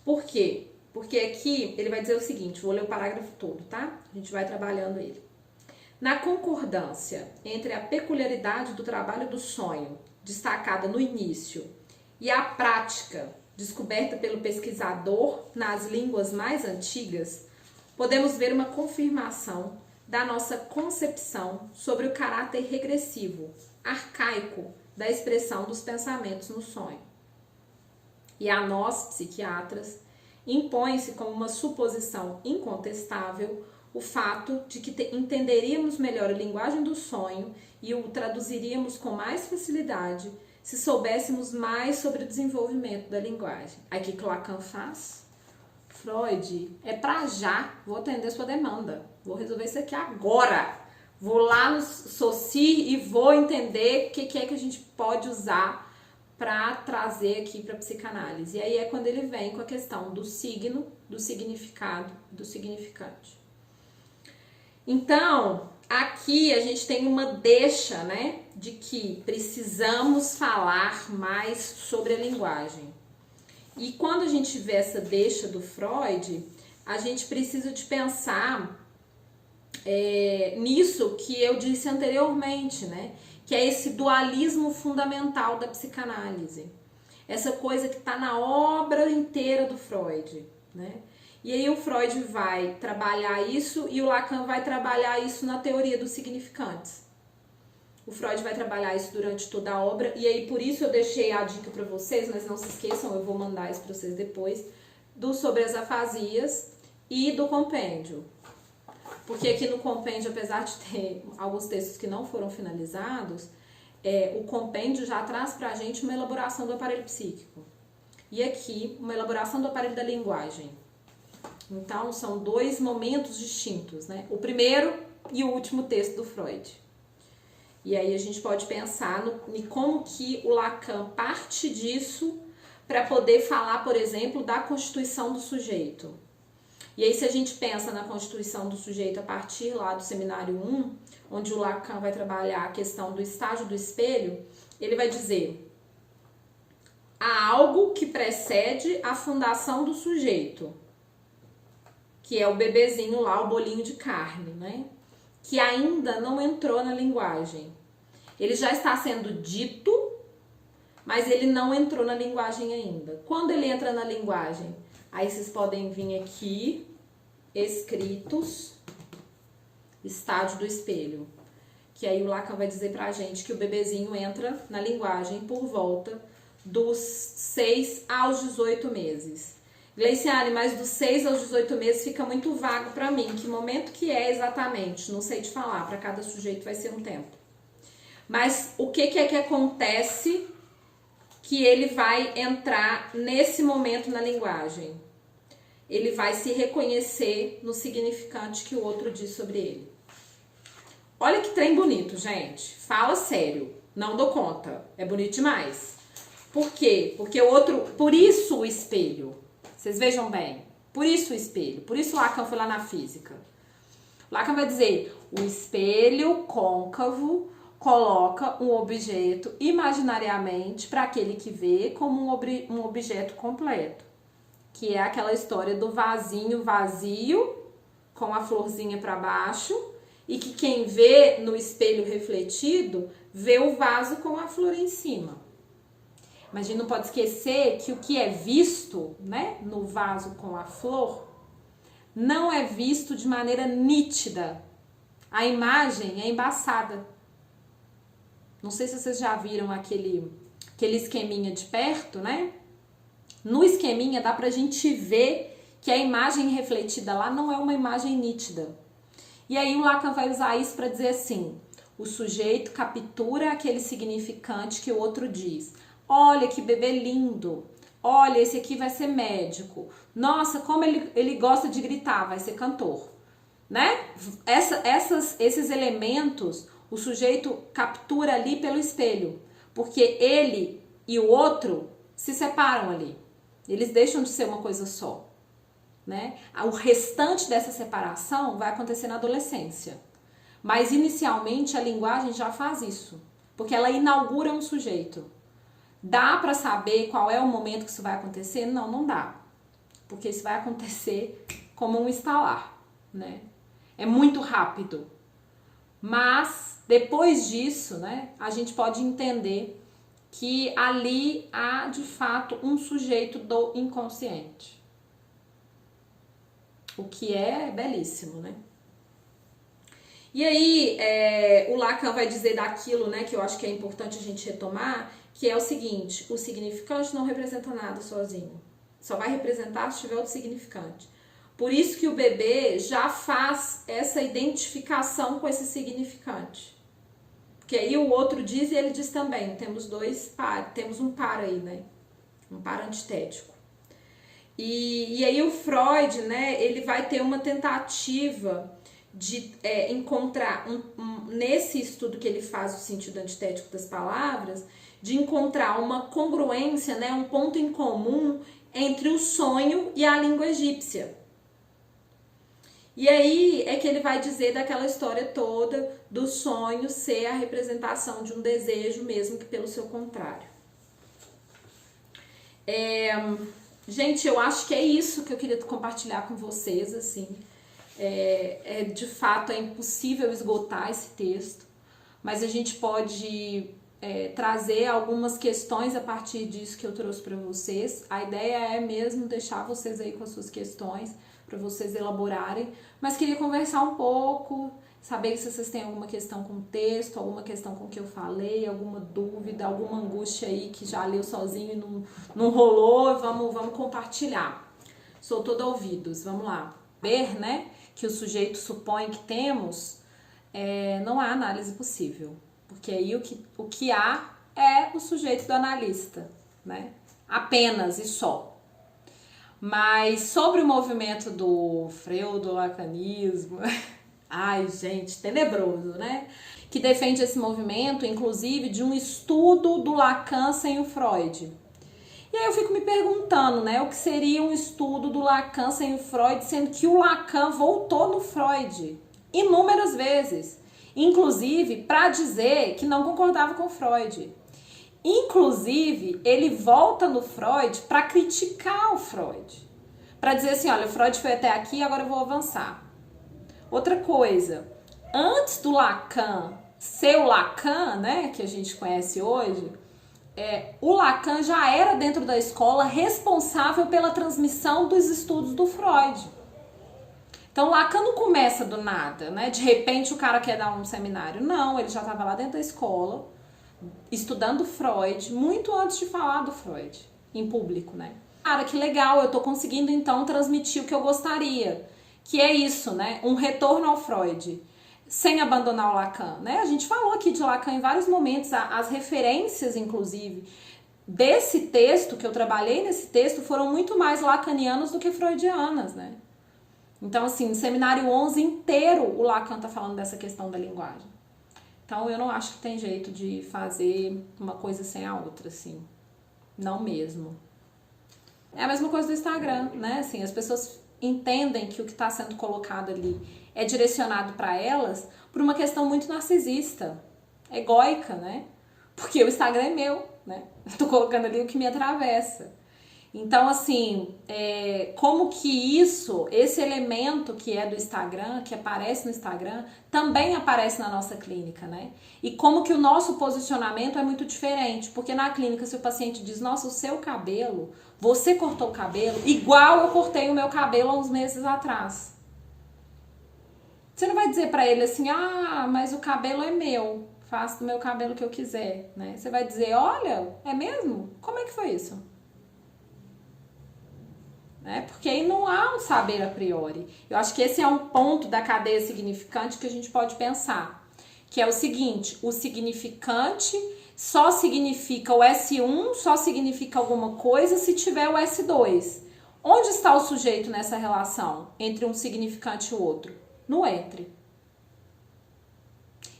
Por quê? Porque aqui ele vai dizer o seguinte, vou ler o parágrafo todo, tá? A gente vai trabalhando ele. Na concordância entre a peculiaridade do trabalho do sonho, destacada no início, e a prática, descoberta pelo pesquisador nas línguas mais antigas, podemos ver uma confirmação da nossa concepção sobre o caráter regressivo, arcaico, da expressão dos pensamentos no sonho. E a nós, psiquiatras, impõe-se como uma suposição incontestável o fato de que entenderíamos melhor a linguagem do sonho e o traduziríamos com mais facilidade se soubéssemos mais sobre o desenvolvimento da linguagem. Aí o que Lacan faz? Freud, é pra já, vou atender sua demanda, vou resolver isso aqui agora. Vou lá no Saussure e vou entender o que é que a gente pode usar para trazer aqui para psicanálise. E aí é quando ele vem com a questão do signo, do significado, do significante. Então, aqui a gente tem uma deixa, né, de que precisamos falar mais sobre a linguagem. E quando a gente vê essa deixa do Freud, a gente precisa de pensar nisso que eu disse anteriormente, né? Que é esse dualismo fundamental da psicanálise. Essa coisa que está na obra inteira do Freud, né? E aí o Freud vai trabalhar isso e o Lacan vai trabalhar isso na teoria dos significantes. O Freud vai trabalhar isso durante toda a obra, e aí por isso eu deixei a dica para vocês, mas não se esqueçam, eu vou mandar isso para vocês depois, sobre as afasias e do compêndio. Porque aqui no compêndio, apesar de ter alguns textos que não foram finalizados, o compêndio já traz pra gente uma elaboração do aparelho psíquico. E aqui, uma elaboração do aparelho da linguagem. Então, são dois momentos distintos, né? O primeiro e o último texto do Freud. E aí a gente pode pensar em como que o Lacan parte disso para poder falar, por exemplo, da constituição do sujeito. E aí se a gente pensa na constituição do sujeito a partir lá do seminário 1, onde o Lacan vai trabalhar a questão do estágio do espelho, ele vai dizer: há algo que precede a fundação do sujeito, que é o bebezinho lá, o bolinho de carne, né? Que ainda não entrou na linguagem. Ele já está sendo dito, mas ele não entrou na linguagem ainda. Quando ele entra na linguagem, aí vocês podem vir aqui, escritos, estágio do espelho. Que aí o Lacan vai dizer pra gente que o bebezinho entra na linguagem por volta dos 6 aos 18 meses. Gleiciane, mas dos 6 aos 18 meses fica muito vago pra mim. Que momento que é exatamente? Não sei te falar, pra cada sujeito vai ser um tempo. Mas o que é que acontece que ele vai entrar nesse momento na linguagem? Ele vai se reconhecer no significante que o outro diz sobre ele. Olha que trem bonito, gente. Fala sério. Não dou conta. É bonito demais. Por quê? Porque o outro... Por isso o espelho. Vocês vejam bem. Por isso o espelho. Por isso o Lacan foi lá na física. O Lacan vai dizer, o espelho côncavo coloca um objeto imaginariamente para aquele que vê como um objeto completo. Que é aquela história do vasinho vazio com a florzinha para baixo e que quem vê no espelho refletido vê o vaso com a flor em cima. Mas a gente não pode esquecer que o que é visto, né, no vaso com a flor não é visto de maneira nítida. A imagem é embaçada. Não sei se vocês já viram aquele esqueminha de perto, né? No esqueminha dá pra gente ver que a imagem refletida lá não é uma imagem nítida. E aí o Lacan vai usar isso para dizer assim, o sujeito captura aquele significante que o outro diz. Olha que bebê lindo, olha esse aqui vai ser médico, nossa como ele gosta de gritar, vai ser cantor. Né? Esses elementos o sujeito captura ali pelo espelho, porque ele e o outro se separam ali, eles deixam de ser uma coisa só. Né? O restante dessa separação vai acontecer na adolescência, mas inicialmente a linguagem já faz isso, porque ela inaugura um sujeito. Dá para saber qual é o momento que isso vai acontecer? Não, não dá, porque isso vai acontecer como um estalar, né? É muito rápido, mas depois disso, né, a gente pode entender que ali há de fato um sujeito do inconsciente. O que é belíssimo, né? E aí, o Lacan vai dizer daquilo, né, que eu acho que é importante a gente retomar, que é o seguinte, o significante não representa nada sozinho. Só vai representar se tiver outro significante. Por isso que o bebê já faz essa identificação com esse significante. Porque aí o outro diz e ele diz também, temos temos um par aí, né? Um par antitético. E aí o Freud, né, ele vai ter uma tentativa de encontrar, nesse estudo que ele faz, o sentido antitético das palavras, de encontrar uma congruência, né, um ponto em comum entre o sonho e a língua egípcia. E aí é que ele vai dizer daquela história toda do sonho ser a representação de um desejo, mesmo que pelo seu contrário. Gente, eu acho que é isso que eu queria compartilhar com vocês, assim. De fato, é impossível esgotar esse texto, mas a gente pode trazer algumas questões a partir disso que eu trouxe para vocês. A ideia é mesmo deixar vocês aí com as suas questões, para vocês elaborarem, mas queria conversar um pouco, saber se vocês têm alguma questão com o texto, alguma questão com o que eu falei, alguma dúvida, alguma angústia aí que já leu sozinho e não rolou, vamos compartilhar. Sou toda ouvidos, vamos lá. Ver, né, que o sujeito supõe que temos, não há análise possível, porque aí o que há é o sujeito do analista, né, apenas e só. Mas sobre o movimento do freudo-lacanismo, ai gente, tenebroso, né? Que defende esse movimento, inclusive, de um estudo do Lacan sem o Freud. E aí eu fico me perguntando, né, o que seria um estudo do Lacan sem o Freud, sendo que o Lacan voltou no Freud inúmeras vezes, inclusive para dizer que não concordava com o Freud. Inclusive, ele volta no Freud para criticar o Freud, para dizer assim, olha, o Freud foi até aqui, agora eu vou avançar. Outra coisa, antes do Lacan ser o Lacan, né, que a gente conhece hoje, o Lacan já era dentro da escola responsável pela transmissão dos estudos do Freud. Então, Lacan não começa do nada, né, de repente o cara quer dar um seminário. Não, ele já estava lá dentro da escola, estudando Freud, muito antes de falar do Freud, em público, né? Cara, que legal, eu tô conseguindo então transmitir o que eu gostaria, que é isso, né? Um retorno ao Freud, sem abandonar o Lacan, né? A gente falou aqui de Lacan em vários momentos, as referências, inclusive, desse texto, que eu trabalhei nesse texto, foram muito mais lacanianas do que freudianas, né? Então, assim, no seminário 11 inteiro, o Lacan tá falando dessa questão da linguagem. Então, eu não acho que tem jeito de fazer uma coisa sem a outra, assim. Não mesmo. É a mesma coisa do Instagram, né? Assim, as pessoas entendem que o que está sendo colocado ali é direcionado para elas por uma questão muito narcisista, egóica, né? Porque o Instagram é meu, né? Eu tô colocando ali o que me atravessa. Então, assim, como que esse elemento que é do Instagram, que aparece no Instagram, também aparece na nossa clínica, né? E como que o nosso posicionamento é muito diferente, porque na clínica, se o paciente diz, nossa, o seu cabelo, você cortou o cabelo, igual eu cortei o meu cabelo há uns meses atrás. Você não vai dizer pra ele assim, ah, mas o cabelo é meu, faço do meu cabelo o que eu quiser, né? Você vai dizer, olha, é mesmo? Como é que foi isso? Né? Porque aí não há um saber a priori. Eu acho que esse é um ponto da cadeia significante que a gente pode pensar, que é o seguinte, o significante só significa o S1, só significa alguma coisa se tiver o S2. Onde está o sujeito nessa relação entre um significante e o outro? No entre.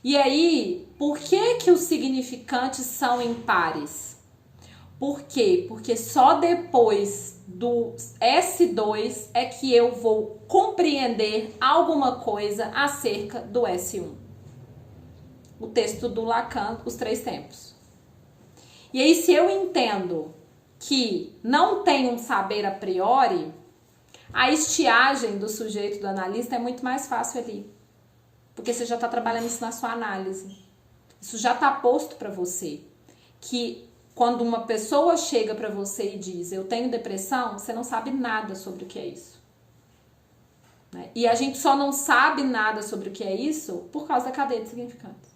E aí, por que os significantes são impares? Por quê? Porque só depois do S2 é que eu vou compreender alguma coisa acerca do S1. O texto do Lacan, Os Três Tempos. E aí, se eu entendo que não tem um saber a priori, a estiagem do sujeito, do analista, é muito mais fácil ali. Porque você já está trabalhando isso na sua análise. Isso já está posto para você. Que quando uma pessoa chega para você e diz, eu tenho depressão, você não sabe nada sobre o que é isso. Né? E a gente só não sabe nada sobre o que é isso por causa da cadeia de significantes.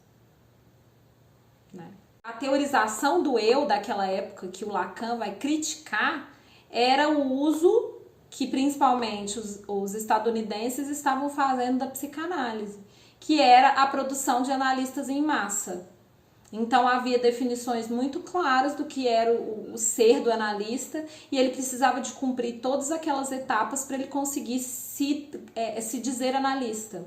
Né? A teorização do eu daquela época que o Lacan vai criticar era o uso que principalmente os estadunidenses estavam fazendo da psicanálise, que era a produção de analistas em massa. Então havia definições muito claras do que era o ser do analista e ele precisava de cumprir todas aquelas etapas para ele conseguir se dizer analista.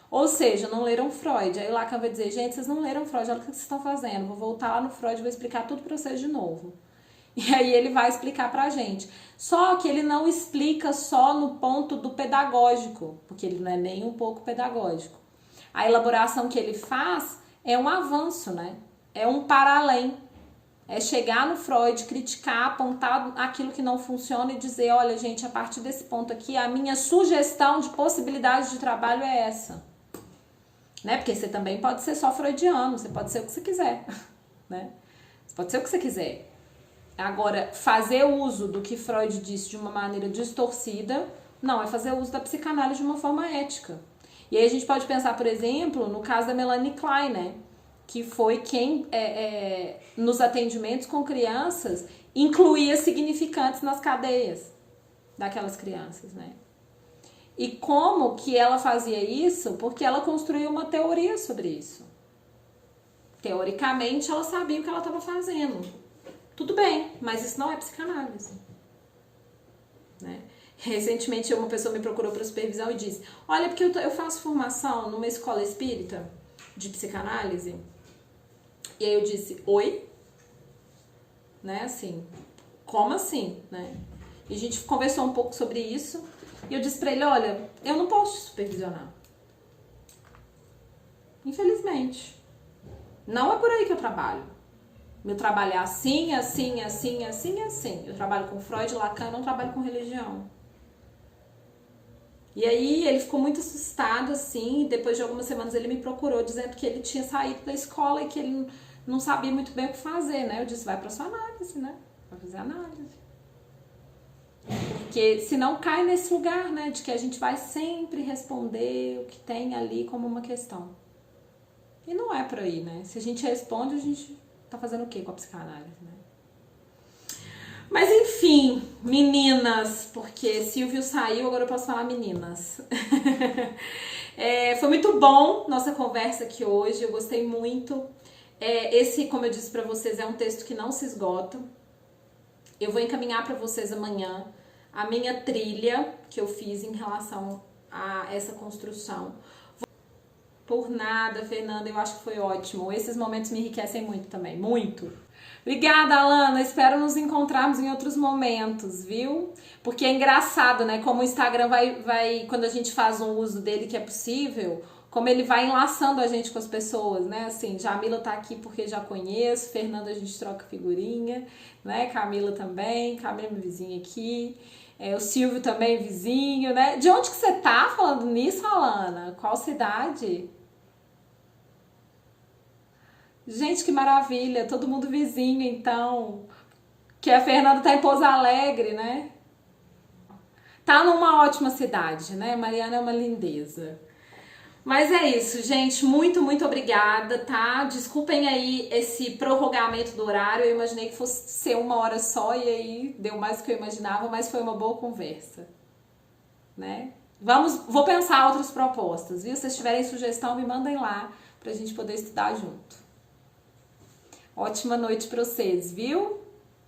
Ou seja, não leram Freud. Aí o Lacan vai dizer, gente, vocês não leram Freud, olha o que vocês estão fazendo. Vou voltar lá no Freud e vou explicar tudo para vocês de novo. E aí ele vai explicar pra gente. Só que ele não explica só no ponto do pedagógico, porque ele não é nem um pouco pedagógico. A elaboração que ele faz é um avanço, né? É um para além. É chegar no Freud, criticar, apontar aquilo que não funciona e dizer, olha, gente, a partir desse ponto aqui, a minha sugestão de possibilidade de trabalho é essa. Né? Porque você também pode ser só freudiano, você pode ser o que você quiser. Né? Você pode ser o que você quiser. Agora, fazer uso do que Freud disse de uma maneira distorcida, não, é fazer uso da psicanálise de uma forma ética. E aí a gente pode pensar, por exemplo, no caso da Melanie Klein, né? Que foi quem, nos atendimentos com crianças, incluía significantes nas cadeias daquelas crianças, né? E como que ela fazia isso? Porque ela construiu uma teoria sobre isso. Teoricamente, ela sabia o que ela estava fazendo. Tudo bem, mas isso não é psicanálise. Né? Recentemente, uma pessoa me procurou para supervisão e disse, olha, porque eu faço formação numa escola espírita de psicanálise. E aí eu disse, oi? Né, assim, como assim? Né? E a gente conversou um pouco sobre isso. E eu disse para ele, olha, eu não posso supervisionar. Infelizmente. Não é por aí que eu trabalho. Meu trabalho é assim, assim, assim, assim, assim. Eu trabalho com Freud, Lacan, não trabalho com religião. E aí ele ficou muito assustado, assim, e depois de algumas semanas ele me procurou dizendo que ele tinha saído da escola e que ele não sabia muito bem o que fazer, né? Eu disse, vai pra sua análise, né? Vai fazer análise. Porque senão cai nesse lugar, né? De que a gente vai sempre responder o que tem ali como uma questão. E não é por aí, né? Se a gente responde, a gente tá fazendo o que com a psicanálise, né? Mas enfim, meninas, porque Silvio saiu, agora eu posso falar meninas. Foi muito bom nossa conversa aqui hoje, eu gostei muito. Esse, como eu disse pra vocês, é um texto que não se esgota. Eu vou encaminhar pra vocês amanhã a minha trilha que eu fiz em relação essa construção. Por nada, Fernanda, eu acho que foi ótimo. Esses momentos me enriquecem muito também, muito. Obrigada, Alana. Espero nos encontrarmos em outros momentos, viu? Porque é engraçado, né? Como o Instagram vai, quando a gente faz um uso dele que é possível, como ele vai enlaçando a gente com as pessoas, né? Assim, Jamila tá aqui porque já conheço, Fernanda a gente troca figurinha, né? Camila também, Camila é minha vizinha aqui, o Silvio também vizinho, né? De onde que você tá falando nisso, Alana? Qual cidade? Gente, que maravilha, todo mundo vizinho, então. Que a Fernanda tá em Pouso Alegre, né? Tá numa ótima cidade, né? Mariana é uma lindeza. Mas é isso, gente. Muito, muito obrigada, tá? Desculpem aí esse prorrogamento do horário. Eu imaginei que fosse ser 1 hora só e aí deu mais do que eu imaginava, mas foi uma boa conversa, né? Vou pensar outras propostas, viu? Se vocês tiverem sugestão, me mandem lá pra gente poder estudar junto. Ótima noite pra vocês, viu?